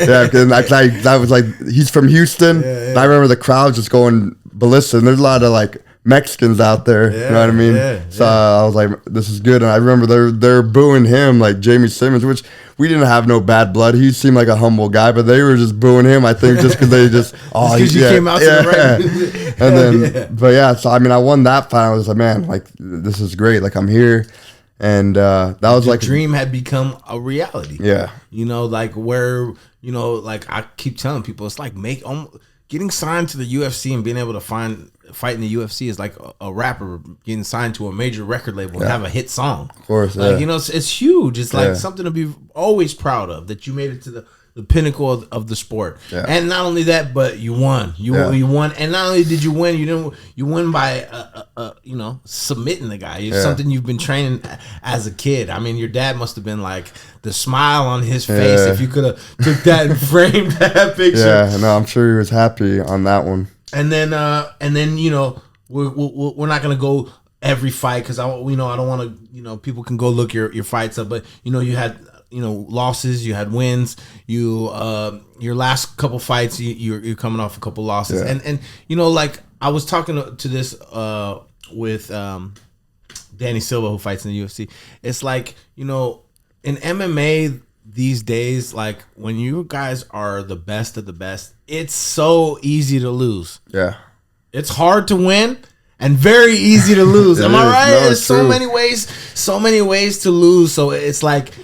Yeah, because I was he's from Houston. Yeah. And I remember the crowd just going ballistic. And there's a lot of Mexicans out there, you know what I mean? Yeah, so I was like, this is good. And I remember they're booing him, Jamie Simmons, which we didn't have no bad blood. He seemed like a humble guy, but they were just booing him, I think, just because they just, because you came out to the right. And then, but so I won that fight. I was like, man, this is great. I'm here. And that was the like dream had become a reality. Yeah. You know, like where, you know, like I keep telling people, it's like getting signed to the UFC and being able to fight in the UFC is like a rapper getting signed to a major record label and have a hit song. Of course, like you know, it's huge. It's like something to be always proud of, that you made it to the pinnacle of the sport. And not only that, but you won. You won, and not only did you win, you won by you know, submitting the guy. It's something you've been training as a kid. I mean, your dad must have been like the smile on his face if you could have took that and framed that picture. Yeah, no, I'm sure he was happy on that one. And then you know, we're not gonna go every fight because I don't want to, you know, people can go look your fights up, but you know, you had, you know, losses, you had wins, your last couple fights you're coming off a couple losses, and you know, like I was talking to this with Danny Silva, who fights in the UFC. It's like, you know, in MMA these days, like when you guys are the best of the best, it's so easy to lose. Yeah, it's hard to win and very easy to lose. Am I right? No, There's so many ways to lose. So it's like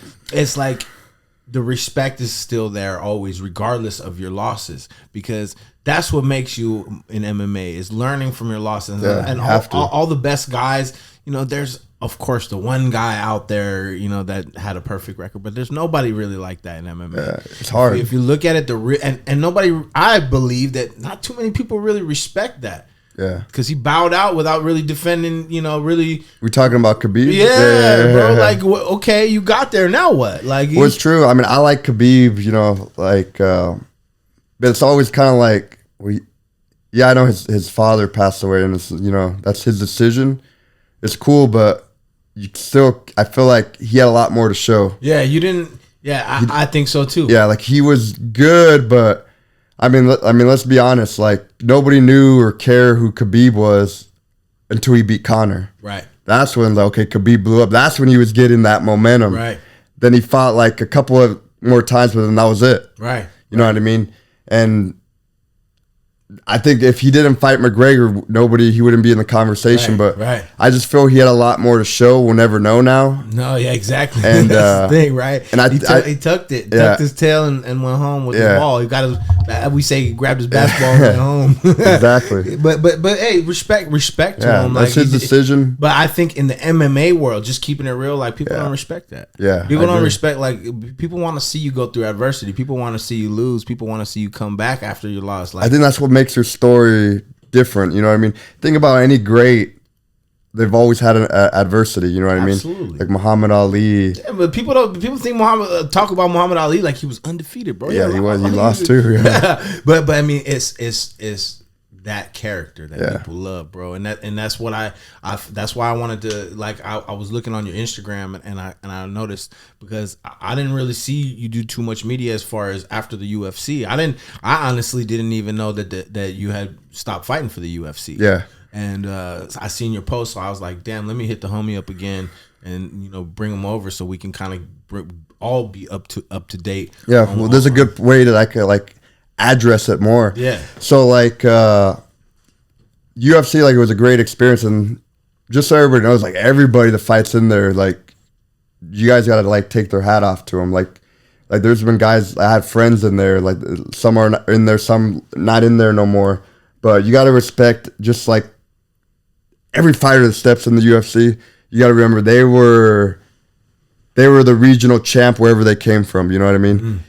the respect is still there always, regardless of your losses, because that's what makes you in MMA, is learning from your losses. And all the best guys, you know, there's of course the one guy out there, you know, that had a perfect record, but there's nobody really like that in MMA. Yeah, it's hard. If you look at it, and nobody, I believe that not too many people really respect that. Yeah, because he bowed out without really defending. You know, really. We're talking about Khabib. Yeah, bro. Like, okay, you got there. Now what? Like, well, it's true. I mean, I like Khabib. You know, like, but it's always kind of like, I know his father passed away, and it's, you know, that's his decision. It's cool, but you still, I feel like he had a lot more to show. Yeah, you didn't. Yeah, I think so too. Yeah, like he was good, but. I mean, let's be honest. Like, nobody knew or cared who Khabib was until he beat Conor. Right. That's when, like, okay, Khabib blew up. That's when he was getting that momentum. Right. Then he fought like a couple of more times, but then that was it. Right. You know what I mean? And I think if he didn't fight McGregor, he wouldn't be in the conversation. Right, but I just feel he had a lot more to show. We'll never know now. No, yeah, exactly. And that's the thing, right? And he tucked his tail and went home with the ball. He got his, we say, he grabbed his basketball and went home. Exactly. But hey, respect to him. That's his decision. But I think in the MMA world, just keeping it real, like people don't respect that. Yeah, people don't respect, like, people want to see you go through adversity. People want to see you lose. People want to see you come back after your loss. Like, I think that's what makes your story different. You know what I mean? Think about any great. They've always had an adversity. You know what I mean? Absolutely. Like Muhammad Ali. Yeah, but people think talk about Muhammad Ali like he was undefeated, bro. Yeah, he was. He lost too. Yeah. but I mean, it's that character that people love, bro, and that's what I that's why I wanted to, like, I was looking on your Instagram and I noticed, because I didn't really see you do too much media as far as after the UFC. I honestly didn't even know that you had stopped fighting for the UFC. Yeah. And I seen your post, so I was like, damn, let me hit the homie up again and, you know, bring him over so we can kind of all be up to date. Yeah, well, there's a good way that I could, like, address it more. Yeah. So, like, UFC, like, it was a great experience, and just so everybody knows, like, everybody that fights in there, like, you guys got to, like, take their hat off to them. Like there's been guys, I had friends in there, like, some are in there, some not in there no more, but you got to respect just, like, every fighter that steps in the UFC. You got to remember they were the regional champ wherever they came from. You know what I mean?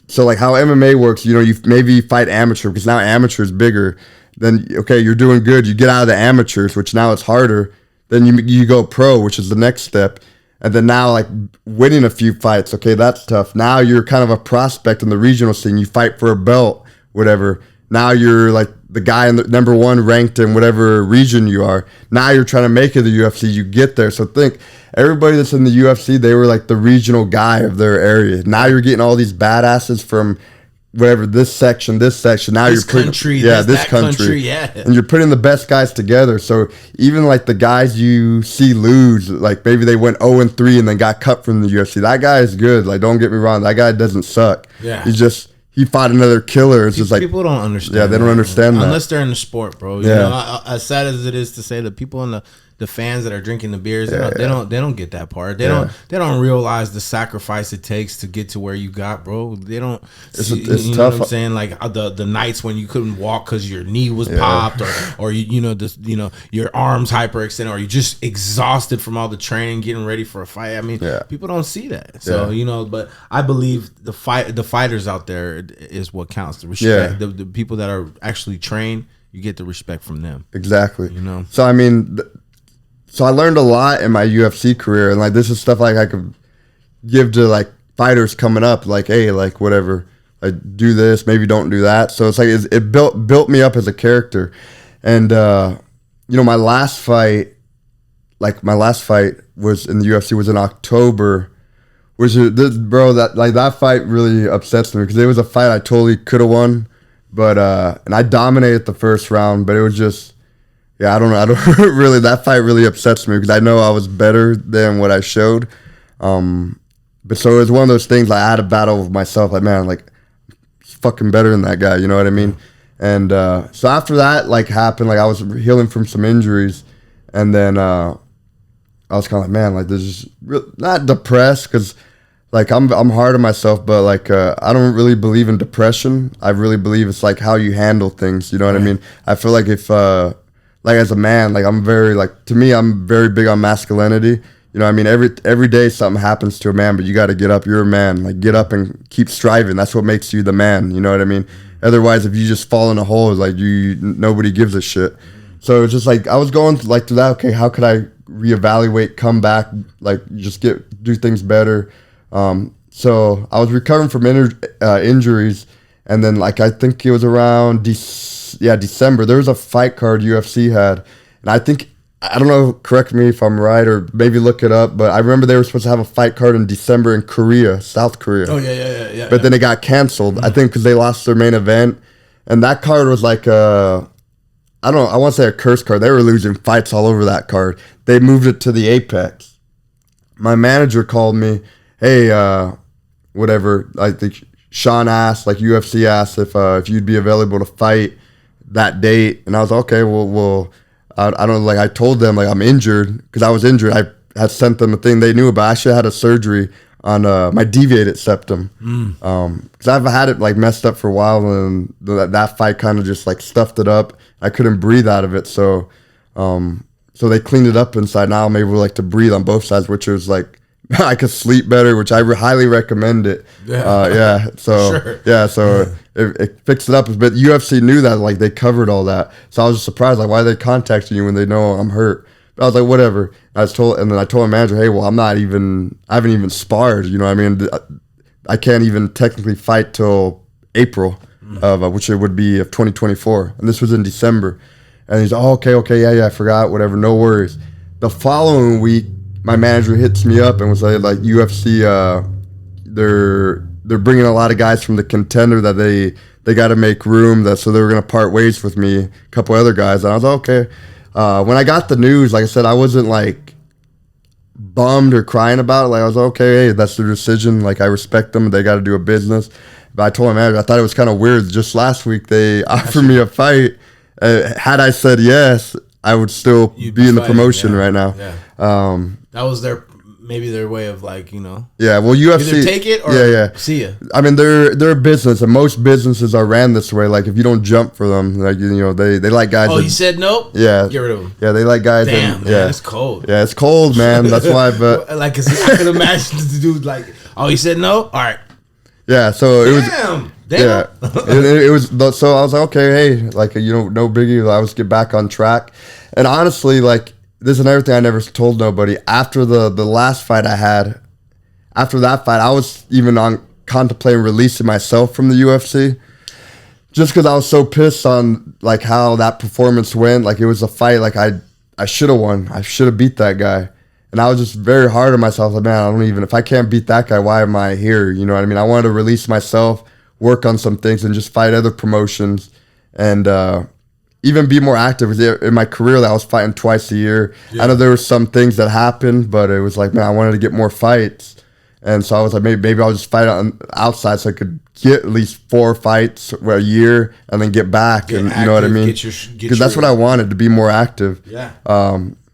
So, like, how MMA works, you know, you maybe fight amateur, because now amateur is bigger. Then, okay, you're doing good. You get out of the amateurs, which now it's harder. Then you go pro, which is the next step. And then now, like, winning a few fights, okay, that's tough. Now you're kind of a prospect in the regional scene. You fight for a belt, whatever. Now you're, like, the guy in the number one ranked in whatever region you are. Now you're trying to make it the UFC. You get there. So think, everybody that's in the UFC, they were like the regional guy of their area. Now you're getting all these badasses from whatever, this section. Now this you're putting, country, this country. Yeah. And you're putting the best guys together. So even like the guys you see lose, like maybe they went 0-3 and then got cut from the UFC. That guy is good. Like, don't get me wrong. That guy doesn't suck. Yeah. He fought another killer. It's just like, people don't understand. Yeah, they don't understand that unless they're in the sport, bro. You know, as sad as it is to say, the people in the fans that are drinking the beers, they don't get that part. They don't realize the sacrifice it takes to get to where you got, bro. They don't. It's you tough. know what I'm saying? Like the nights when you couldn't walk because your knee was popped, or your arms hyperextended, or you're just exhausted from all the training, getting ready for a fight. I mean, people don't see that. So but I believe the fighters out there is what counts. The respect, the people that are actually trained, you get the respect from them. Exactly. You know. So I mean. So I learned a lot in my UFC career, and like this is stuff like I could give to like fighters coming up, like, hey, like whatever, like do this, maybe don't do that. So it's like it built me up as a character, and my last fight was in the UFC was in October, which is that fight really upsets me because it was a fight I totally could have won, but and I dominated the first round, but it was just. Yeah, I don't really, that fight really upsets me because I know I was better than what I showed. But so it was one of those things, like I had a battle with myself, like, man, like, fucking better than that guy, you know what I mean? And so after that, like, happened, like, I was healing from some injuries, and then I was kind of like, man, like, this is not depressed because, like, I'm hard on myself, but, like, I don't really believe in depression. I really believe it's, like, how you handle things, you know what I mean? I feel like if... like as a man, like I'm very big on masculinity. You know what I mean? Every day something happens to a man, but you got to get up. You're a man. Like get up and keep striving. That's what makes you the man. You know what I mean? Otherwise, if you just fall in a hole, like nobody gives a shit. So it's just like I was going through that. Okay, how could I reevaluate, come back, like just do things better? So I was recovering from injuries, and then like I think it was around December, there was a fight card UFC had, and I don't know, correct me if I'm right or maybe look it up, but I remember they were supposed to have a fight card in December in South Korea. Oh yeah. But then it got canceled, I think because they lost their main event, and that card was like I want to say a curse card. They were losing fights all over that card. They moved it to the Apex. My manager called me, hey, whatever, I think Sean asked, like UFC asked if you'd be available to fight that date, and I was okay. Well, I don't know. Like I told them, like I'm injured because I was injured. I had sent them a thing they knew about. I actually had a surgery on my deviated septum because I've had it like messed up for a while, and that fight kind of just like stuffed it up. I couldn't breathe out of it, so they cleaned it up inside. Now I'm able to breathe on both sides, which is like I could sleep better, which I highly recommend it. So it fixed it up. But UFC knew that, like they covered all that. So I was just surprised, like why are they contacting you when they know I'm hurt? But I was like, whatever. And then I told my manager, hey, well, I haven't even sparred. You know what I mean? I can't even technically fight till April which it would be of 2024, and this was in December. And he's okay, yeah, I forgot, whatever, no worries. The following week, my manager hits me up and was like UFC, they're bringing a lot of guys from the Contender that they got to make room, so they were gonna part ways with me, a couple other guys. And I was like, okay. When I got the news, like I said, I wasn't like bummed or crying about it. Like I was like, okay, hey, that's their decision. Like I respect them. They got to do a business. But I told my manager, I thought it was kind of weird. Just last week they offered me a fight. Had I said yes, I would still be in the promotion right now. Yeah. That was maybe their way of like, Yeah, well, UFC either take it or see ya. I mean, they're a business, and most businesses are ran this way. Like if you don't jump for them, like they like guys. Oh, he said nope. Yeah, get rid of him. Yeah, they like guys. Damn, man, it's cold. Yeah, it's cold, man. That's why. But like, 'cause I could imagine the dude like, oh, he said no. All right. Yeah, so it was. Damn. Yeah, it was. So I was like, okay, hey, like no biggie. I was get back on track, and honestly, like. This is another thing I never told nobody. After the last fight I had, after that fight, I was even contemplating releasing myself from the UFC, just because I was so pissed on like how that performance went. Like it was a fight like I should have won. I should have beat that guy, and I was just very hard on myself. Like man, if I can't beat that guy, why am I here? You know what I mean? I wanted to release myself, work on some things, and just fight other promotions, and even be more active. In my career, I was fighting twice a year. Yeah. I know there were some things that happened, but it was like, man, I wanted to get more fights. And so I was like, maybe I'll just fight on outside so I could get at least 4 fights a year and then get back. You know what I mean? Because that's what I wanted, to be more active. Yeah.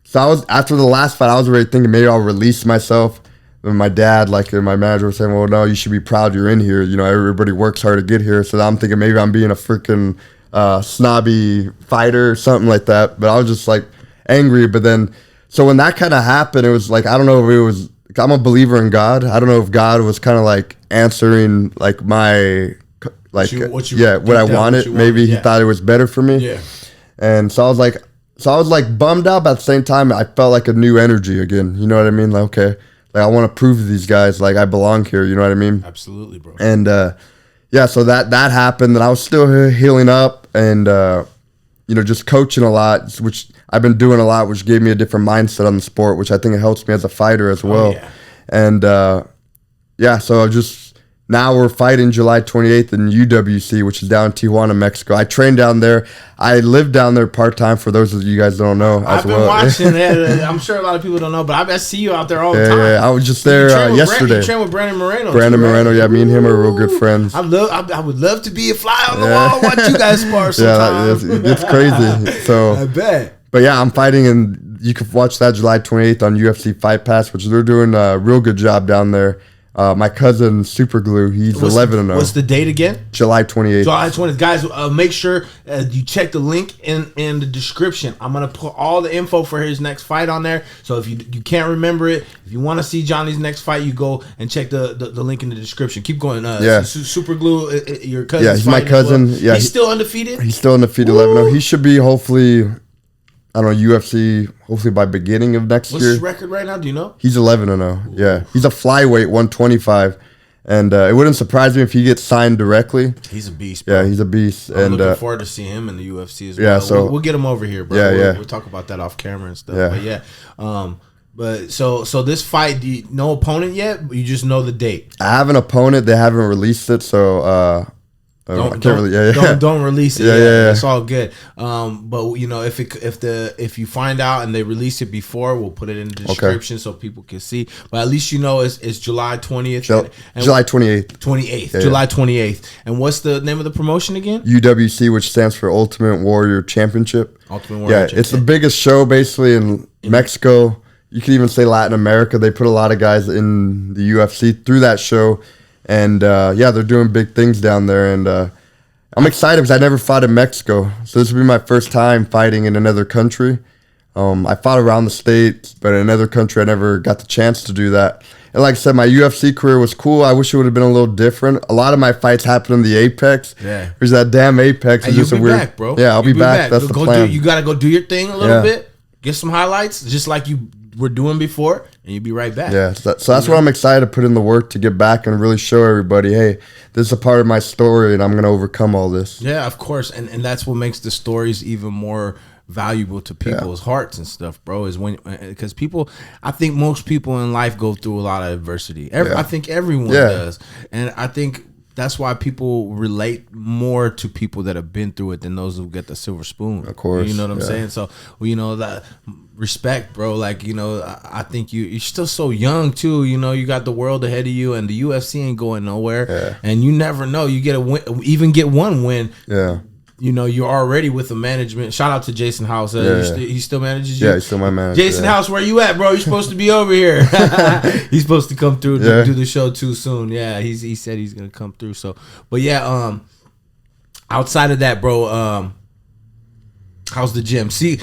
So I was, after the last fight, I was already thinking maybe I'll release myself. And my dad, like, and my manager was saying, well, no, you should be proud you're in here. You know, everybody works hard to get here. So I'm thinking maybe I'm being a freaking snobby fighter or something like that. But I was just like angry. But then, so when that kind of happened, it was like, I don't know if it was, I'm a believer in God. I don't know if God was kind of like answering like my, like, what I wanted. Maybe he thought it was better for me. Yeah. And so I was like bummed out, but at the same time, I felt like a new energy again. You know what I mean? Like, okay. Like, I want to prove to these guys, like, I belong here. You know what I mean? Absolutely, bro. And, yeah, so that happened. And I was still healing up and, you know, just coaching a lot, which I've been doing a lot, which gave me a different mindset on the sport, which I think it helps me as a fighter as well. Yeah. And, yeah, so now we're fighting July 28th in UWC, which is down in Tijuana, Mexico. I train down there. I live down there part-time, for those of you guys that don't know. I've been watching it. I'm sure a lot of people don't know, but I see you out there all the time. Yeah, I was just there yesterday. You train with Brandon Moreno. Moreno, yeah, me and him are real good friends. I would love to be a fly on the wall. Watch you guys spar sometime. Yeah, it's crazy. So I bet. But yeah, I'm fighting, and you can watch that July 28th on UFC Fight Pass, which they're doing a real good job down there. My cousin Super Glue, he's 11-0. What's the date again? July 28th. July 20th. Guys, make sure you check the link in the description. I'm gonna put all the info for his next fight on there. So if you can't remember it, if you want to see Johnny's next fight, you go and check the link in the description. Keep going. Yeah. Super Glue, your cousin. Yeah, he's my cousin. Well. Yeah, he's still undefeated. He's still undefeated. 11-0. He should be hopefully, I don't know, UFC, hopefully by beginning of next year. What's his record right now? Do you know? He's 11-0. Yeah, he's a flyweight, 125. And it wouldn't surprise me if he gets signed directly. He's a beast, bro. Yeah, he's a beast. I'm looking forward to seeing him in the UFC as well. Yeah, so we'll get him over here, bro. Yeah, We'll talk about that off camera and stuff. Yeah. But yeah, but so this fight, do you know opponent yet? You just know the date. I have an opponent. They haven't released it, so don't release it. Yeah. It's all good. But you know, if you find out and they release it before, we'll put it in the description so people can see. But at least you know it's July 20th. July 28th. 28th. Yeah, July 28th. And what's the name of the promotion again? UWC, which stands for Ultimate Warrior Championship. Ultimate Warrior Championship. It's the biggest show basically in Mexico. You could even say Latin America. They put a lot of guys in the UFC through that show. And, yeah, they're doing big things down there. And I'm excited because I never fought in Mexico. So this will be my first time fighting in another country. I fought around the States, but in another country, I never got the chance to do that. And like I said, my UFC career was cool. I wish it would have been a little different. A lot of my fights happened in the Apex. Yeah. There's that damn Apex. And you'll be back, bro. Yeah, I'll be back. That's the plan. You got to go do your thing a little bit. Get some highlights, just like you were doing before, and you'll be right back. Yeah, so that's what I'm excited to put in the work to get back and really show everybody, hey, this is a part of my story, and I'm going to overcome all this. Yeah, of course, and that's what makes the stories even more valuable to people's hearts and stuff, bro, is because I think most people in life go through a lot of adversity. I think everyone does, and I think that's why people relate more to people that have been through it than those who get the silver spoon. Of course. You know what I'm saying? So, you know, that respect, bro. Like, you know, I think you're still so young, too. You know, you got the world ahead of you, and the UFC ain't going nowhere. Yeah. And you never know. You get a win, even get one win. Yeah. You know, you're already with the management. Shout out to Jason House. He still manages you? Yeah, he's still my manager. Jason House, where you at, bro? You're supposed to be over here. He's supposed to come through to do the show too soon. Yeah, he said he's going to come through. So, but yeah, outside of that, bro, how's the gym? See,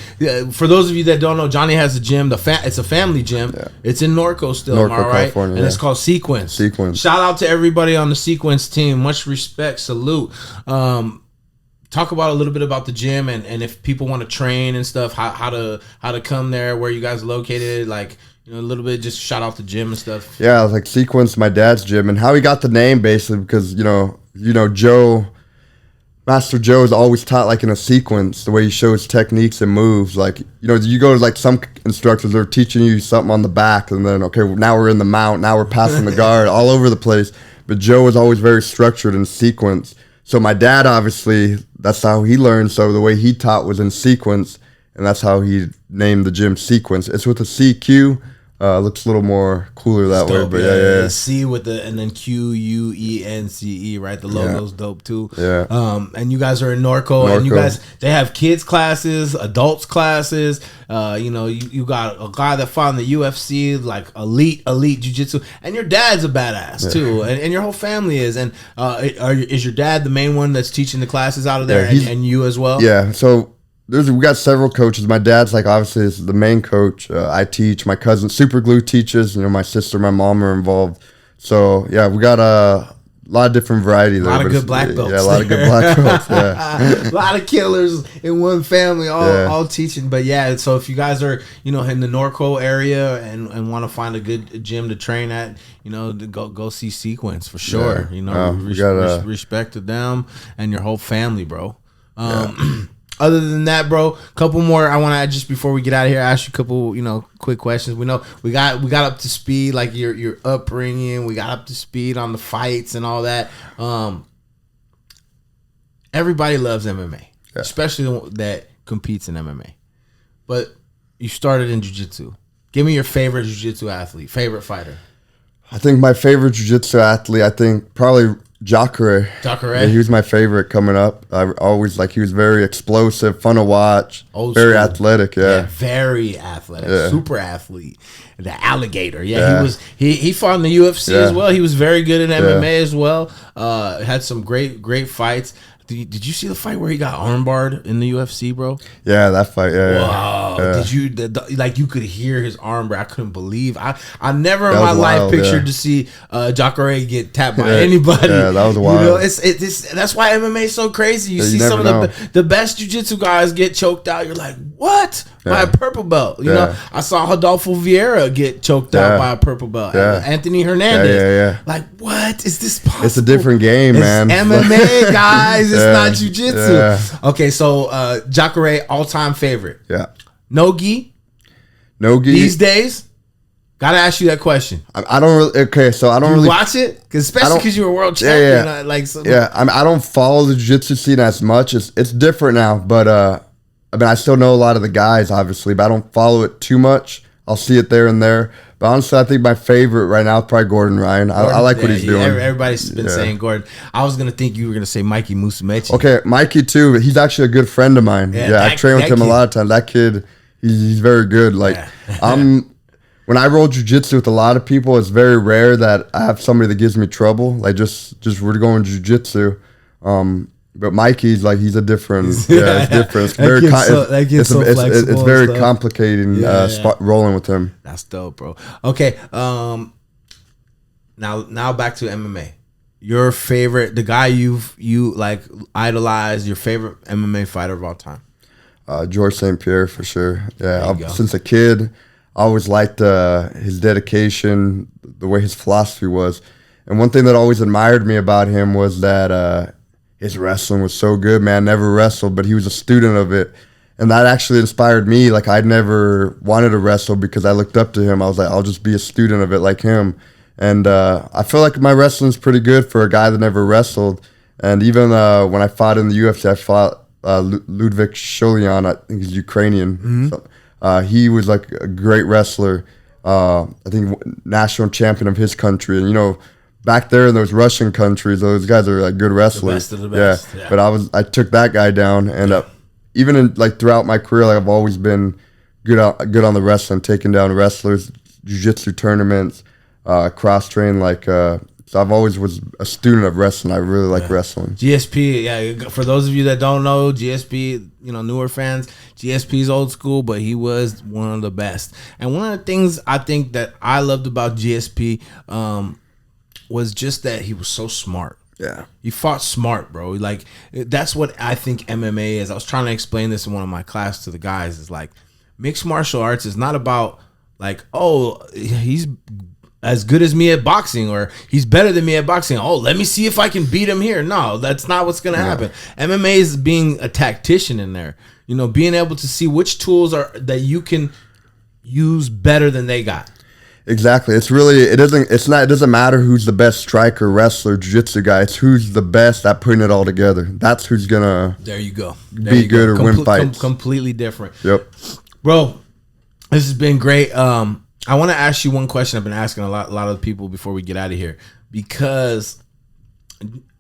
for those of you that don't know, Johnny has a gym. It's a family gym. Yeah. It's in Norco still, am I right? California, and it's called Sequence. Shout out to everybody on the Sequence team. Much respect. Salute. Talk about a little bit about the gym and if people want to train and stuff, how to come there, where you guys are located, like, you know, a little bit, just shout out the gym and stuff. Yeah, I was like Sequence, my dad's gym, and how he got the name basically because you know Master Joe is always taught like in a sequence, the way he shows techniques and moves. Like, you know, you go to like some instructors, they're teaching you something on the back, and then okay, now we're in the mount, now we're passing the guard, all over the place. But Joe was always very structured in sequence. So my dad, obviously, that's how he learned. So the way he taught was in sequence, and that's how he named the gym Sequence. It's with a CQ Looks a little more cooler that way, dope, but yeah. C with the and then QUENCE, right? The logo's dope too. Yeah. And you guys are in Norco, and you guys they have kids classes, adults classes. You got a guy that fought in the UFC, like elite jiu-jitsu, and your dad's a badass too, and your whole family is. And is your dad the main one that's teaching the classes out of there, and you as well? Yeah. So. We got several coaches. My dad's like obviously is the main coach. I teach. My cousin Super Glue teaches. My sister, my mom are involved. So yeah, we got a lot of different variety there. A lot of good black belts. Yeah, a lot of good black belts. Yeah, a lot of killers in one family, all teaching. But yeah, so if you guys are in the Norco area and want to find a good gym to train at, go see Sequence for sure. Respect to them and your whole family, bro. Other than that, bro, couple more. I want to just before we get out of here, ask you a couple, quick questions. We know we got up to speed, like your upbringing. We got up to speed on the fights and all that. Everybody loves MMA, especially that competes in MMA. But you started in jiu-jitsu. Give me your favorite jiu-jitsu athlete, favorite fighter. I think my favorite jiu-jitsu athlete, probably Jacare. Yeah, he was my favorite coming up. I always he was very explosive, fun to watch, very athletic. Yeah, very athletic, super athlete. The alligator. He fought in the UFC as well. He was very good in MMA as well. Had some great fights. Did you see the fight where he got armbarred in the UFC, bro? Yeah, that fight. Wow. Did you you could hear his armbar? I couldn't believe. I never in my life pictured to see Jacare get tapped by anybody. Yeah, that was wild. That's why MMA is so crazy. You see some of the best jiu-jitsu guys get choked out. You're like, what? By a purple belt. You know, I saw Rodolfo Vieira get choked out by a purple belt. Anthony Hernandez. Like, what is this possible? It's a different game, man. MMA, guys. It's not jiu-jitsu. Okay, so Jacare, all-time favorite. Yeah. No gi? These days? Gotta ask you that question. I don't really. Okay, so I don't really watch it, especially because you're a world champion. I don't follow the jiu-jitsu scene as much. It's different now, but I still know a lot of the guys, obviously, but I don't follow it too much. I'll see it there and there. But honestly, I think my favorite right now is probably Gordon Ryan. I like what he's doing. Everybo's been saying Gordon. I was going to think you were going to say Mikey Musumeci. Okay, Mikey too. He's actually a good friend of mine. I train with him a lot of times. That kid, he's very good. When I roll jiu-jitsu with a lot of people, it's very rare that I have somebody that gives me trouble. Like just we're going jiu-jitsu. But Mikey's he's a different. It's different. It's very complicated rolling with him. That's dope, bro. Okay, now back to MMA. Your favorite, the guy you idolize, your favorite MMA fighter of all time. George St. Pierre for sure. Yeah, since a kid, I always liked his dedication, the way his philosophy was, and one thing that always admired me about him was that. His wrestling was so good, man. Never wrestled, but he was a student of it. And that actually inspired me. I never wanted to wrestle because I looked up to him. I was like, I'll just be a student of it like him. And I feel like my wrestling's pretty good for a guy that never wrestled. And even when I fought in the UFC, I fought Ludwig Sholian. I think he's Ukrainian. Mm-hmm. So, he was a great wrestler. I think national champion of his country. And, back there in those Russian countries, those guys are good wrestlers. The best of the best. Yeah. But I took that guy down, and even in throughout my career, I've always been good on the wrestling, taking down wrestlers, jiu-jitsu tournaments, cross train. So I've always was a student of wrestling. I really like wrestling. GSP, for those of you that don't know, GSP, newer fans, GSP's old school, but he was one of the best. And one of the things I think that I loved about GSP, was just that he was so smart. Yeah. He fought smart, bro. That's what I think MMA is. I was trying to explain this in one of my classes to the guys. Is mixed martial arts is not about he's as good as me at boxing or he's better than me at boxing. Oh, let me see if I can beat him here. No, that's not what's going to happen. MMA is being a tactician in there. Being able to see which tools are that you can use better than they got. Exactly. It doesn't matter who's the best striker, wrestler, jiu-jitsu guy. It's who's the best at putting it all together. That's who's gonna be good or win fights. Completely different. Yep. Bro, this has been great. I want to ask you one question. I've been asking a lot of people before we get out of here, because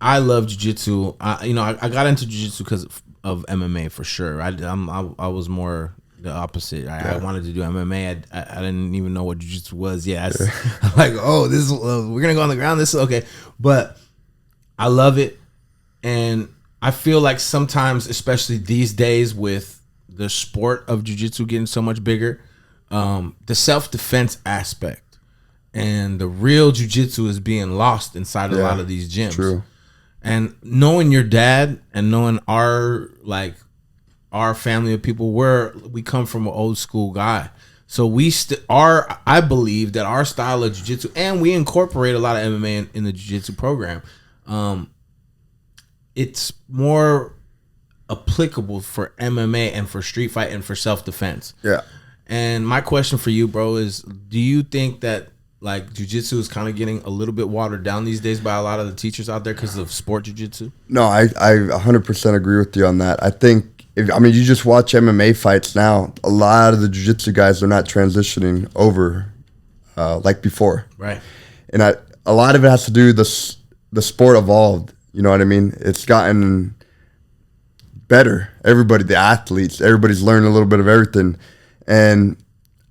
I love jiu-jitsu. I got into jiu-jitsu because of MMA for sure. I was more the opposite. I wanted to do MMA. I didn't even know what jiu-jitsu was. Yeah, I'm like, oh, this is we're gonna go on the ground. This is okay, but I love it, and I feel like sometimes, especially these days, with the sport of jiu-jitsu getting so much bigger, the self-defense aspect and the real jiu-jitsu is being lost inside a lot of these gyms. True. And knowing your dad and knowing our family of people, we come from an old school guy. So I believe that our style of jiu-jitsu, and we incorporate a lot of MMA in the jiu-jitsu program, it's more applicable for MMA and for street fight and for self-defense. Yeah. And my question for you, bro, is do you think that like jiu-jitsu is kind of getting a little bit watered down these days by a lot of the teachers out there because of sport jiu-jitsu? No, I 100% agree with you on that. I think, you just watch MMA fights now. A lot of the jiu-jitsu guys are not transitioning over like before. Right. And a lot of it has to do with the sport evolved. You know what I mean? It's gotten better. Everybody, the athletes, everybody's learning a little bit of everything. And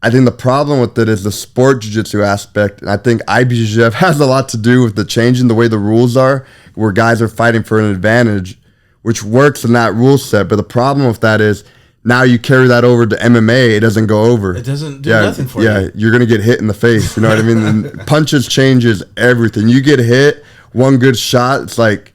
I think the problem with it is the sport jiu-jitsu aspect. And I think IBJJF has a lot to do with the changing the way the rules are, where guys are fighting for an advantage, which works in that rule set. But the problem with that is now you carry that over to MMA, it doesn't go over. It doesn't do nothing for you. Yeah, you're going to get hit in the face. You know what I mean? And punches changes everything. You get hit, one good shot, it's like,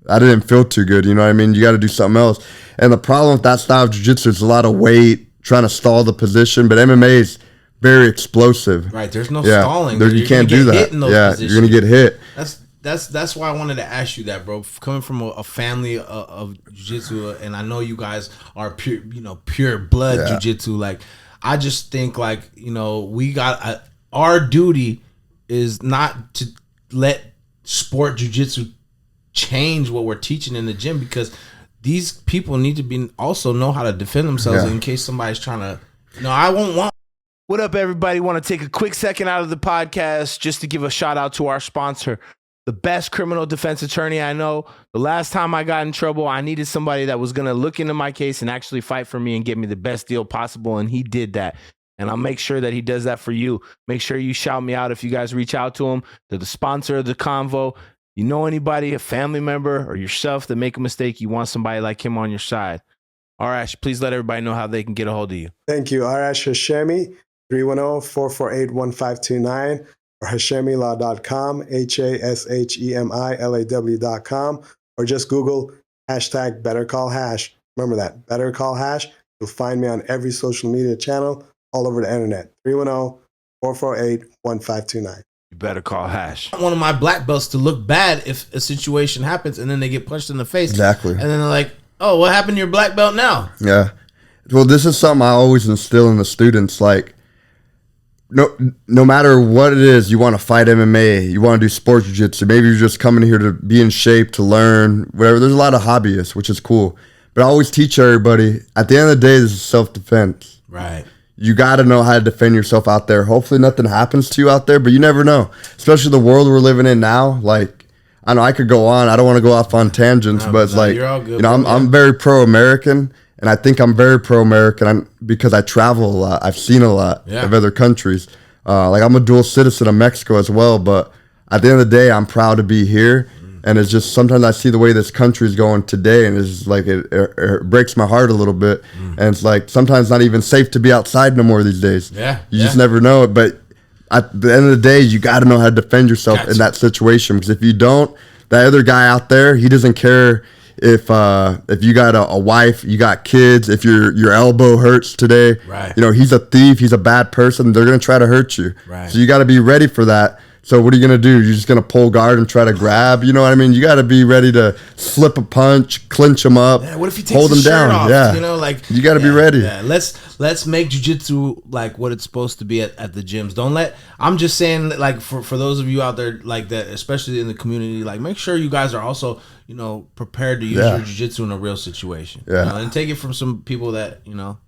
I didn't feel too good. You know what I mean? You got to do something else. And the problem with that style of jiu-jitsu is a lot of weight, trying to stall the position. But MMA is very explosive. Right. There's no stalling. You can't do that. You're going to get hit. That's why I wanted to ask you that, bro. Coming from a family of jiu-jitsu, and I know you guys are pure blood jiu-jitsu. Like, I just think we got our duty is not to let sport jiu-jitsu change what we're teaching in the gym, because these people need to also know how to defend themselves in case somebody's trying to. I won't want. What up, everybody? Want to take a quick second out of the podcast just to give a shout out to our sponsor, the best criminal defense attorney I know. The last time I got in trouble, I needed somebody that was going to look into my case and actually fight for me and get me the best deal possible, and he did that. And I'll make sure that he does that for you. Make sure you shout me out if you guys reach out to him. They're the sponsor of the Convo. You know anybody, a family member or yourself that make a mistake, you want somebody like him on your side. Arash, please let everybody know how they can get a hold of you. Thank you. Arash Hashemi, 310-448-1529, or HashemiLaw.com, HashemiLaw.com, or just Google hashtag Better Call Hash. Remember that, Better Call Hash. You'll find me on every social media channel all over the internet. 310-448-1529. You better call Hash. I want one of my black belts to look bad if a situation happens and then they get punched in the face. Exactly. And then they're like, oh, what happened to your black belt now? Yeah. Well, this is something I always instill in the students. Like, no matter what it is, you want to fight MMA, you want to do sports jiu-jitsu, maybe you're just coming here to be in shape, to learn, whatever. There's a lot of hobbyists, which is cool. But I always teach everybody, at the end of the day, this is self-defense. Right. You got to know how to defend yourself out there. Hopefully nothing happens to you out there, but you never know. Especially the world we're living in now. Like, I know I could go on. I don't want to go off on tangents, but it's like, you're all good, I'm very pro-American, and I think I'm very pro-American because I travel a lot. I've seen a lot of other countries. Like, I'm a dual citizen of Mexico as well, but at the end of the day, I'm proud to be here. And it's just sometimes I see the way this country is going today, and it's like it breaks my heart a little bit. And it's like sometimes not even safe to be outside no more these days. You just never know it. But at the end of the day, you got to know how to defend yourself in that situation, because if you don't, that other guy out there, he doesn't care if you got a wife, you got kids, if your elbow hurts today. He's a thief, he's a bad person. They're gonna try to hurt you. So you got to be ready for that. So what are you going to do? You're just going to pull guard and try to grab? You know what I mean? You got to be ready to slip a punch, clinch them up, what if you take hold them down. Off? Yeah. You know, like you got to be ready. Yeah. Let's let's make jiu-jitsu like what it's supposed to be at the gyms. Don't let, I'm just saying, like, for those of you out there like that, especially in the community, like, make sure you guys are also, you know, prepared to use your jiu-jitsu in a real situation. Yeah. You know, and take it from some people that, you know,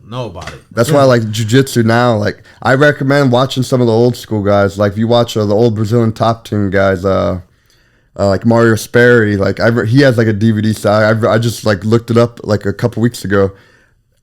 know about it. That's why I like jiu-jitsu now. Like, I recommend watching some of the old school guys. Like, if you watch the old Brazilian top team guys, like Mario Sperry, like he has like a DVD style. I just like looked it up like a couple weeks ago.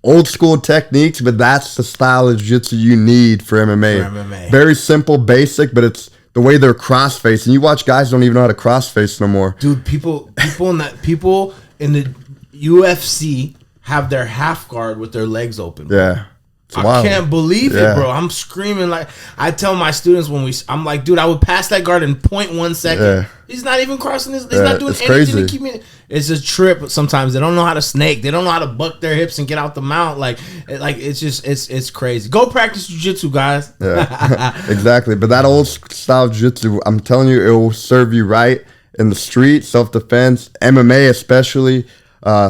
Old school techniques, but that's the style of jiu-jitsu you need for MMA. Very simple, basic, but it's the way they're cross-faced. And you watch guys don't even know how to cross-face no more. Dude, people in the UFC have their half guard with their legs open. Yeah. I can't believe it, bro. I'm screaming. Like, I tell my students I'm like, dude, I would pass that guard in 0.1 second. Yeah. He's not even crossing his. He's not doing anything crazy to keep me. It's a trip. Sometimes they don't know how to snake. They don't know how to buck their hips and get out the mount. Like it's just it's crazy. Go practice jiu-jitsu, guys. Yeah, exactly. But that old style jiu-jitsu, I'm telling you, it will serve you right in the street, self-defense, MMA especially.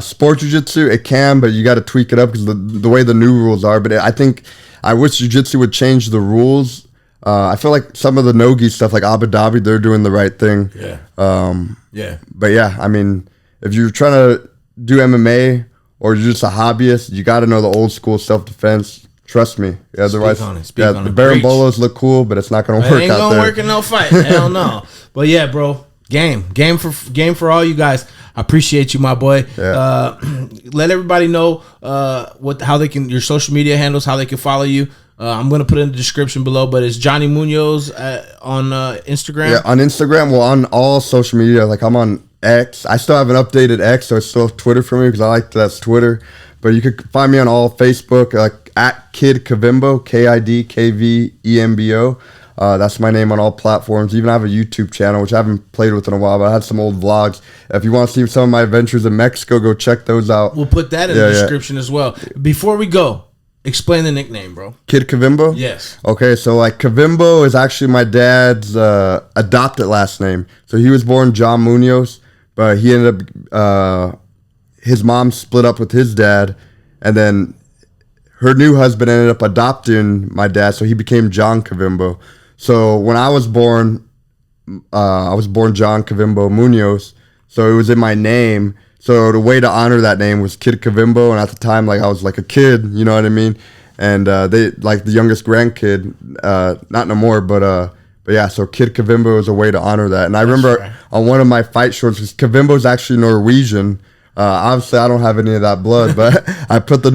Sport jiu-jitsu, it can, but you got to tweak it up because the way the new rules are. But I wish jiu-jitsu would change the rules. I feel like some of the no-gi stuff, like Abu Dhabi, they're doing the right thing. Yeah. But yeah, I mean, if you're trying to do MMA or you're just a hobbyist, you got to know the old school self-defense. Trust me. Otherwise, the Barambolos look cool, but it's not going to work out there. It ain't going to work in no fight. Hell no. But yeah, bro. Game for all you guys. I appreciate you, my boy. Yeah. Let everybody know how they can, your social media handles, how they can follow you. I'm gonna put it in the description below, but it's Johnny Munoz on Instagram. Yeah, on Instagram. Well, on all social media, like I'm on X. I still haven't updated X, so it's still Twitter for me because I like that's Twitter. But you could find me on all Facebook, like at Kid Kavimbo, KIDKVEMBO. That's my name on all platforms. Even I have a YouTube channel, which I haven't played with in a while, but I had some old vlogs. If you want to see some of my adventures in Mexico, go check those out. We'll put that in the description as well. Before we go, explain the nickname, bro. Kid Kavimbo? Yes. Okay, so like Kavimbo is actually my dad's adopted last name. So he was born John Munoz, but he ended up, his mom split up with his dad, and then her new husband ended up adopting my dad, so he became John Kavimbo. So when I was born John Kavimbo Munoz, so it was in my name. So the way to honor that name was Kid Kavimbo, and at the time, like I was like a kid, you know what I mean? And they like the youngest grandkid, not no more, but yeah. So Kid Kavimbo was a way to honor that. And I remember on one of my fight shorts, because Kavimbo is actually Norwegian. Obviously, I don't have any of that blood, but I put the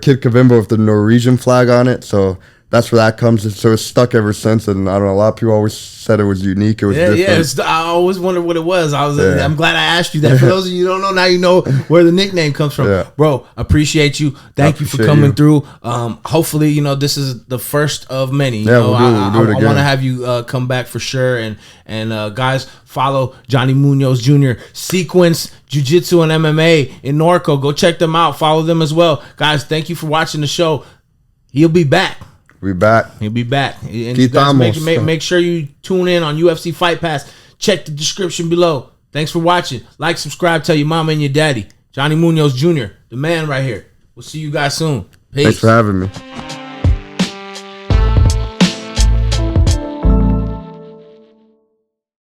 Kid Kavimbo with the Norwegian flag on it, so. That's where that comes. So it's stuck ever since, and I don't know. A lot of people always said it was unique. It was different. Yeah. I always wondered what it was. I'm glad I asked you that. For those of you who don't know, now you know where the nickname comes from, bro. Appreciate you. Thank you for coming through. Hopefully, you know this is the first of many. Yeah, we'll do it again. I want to have you come back for sure. And guys, follow Johnny Munoz Jr. Sequence Jiu-Jitsu and MMA in Norco. Go check them out. Follow them as well, guys. Thank you for watching the show. He'll be back. He'll be back. And you guys make sure you tune in on UFC Fight Pass. Check the description below. Thanks for watching. Like, subscribe, tell your mama and your daddy. Johnny Munoz Jr., the man right here. We'll see you guys soon. Peace. Thanks for having me.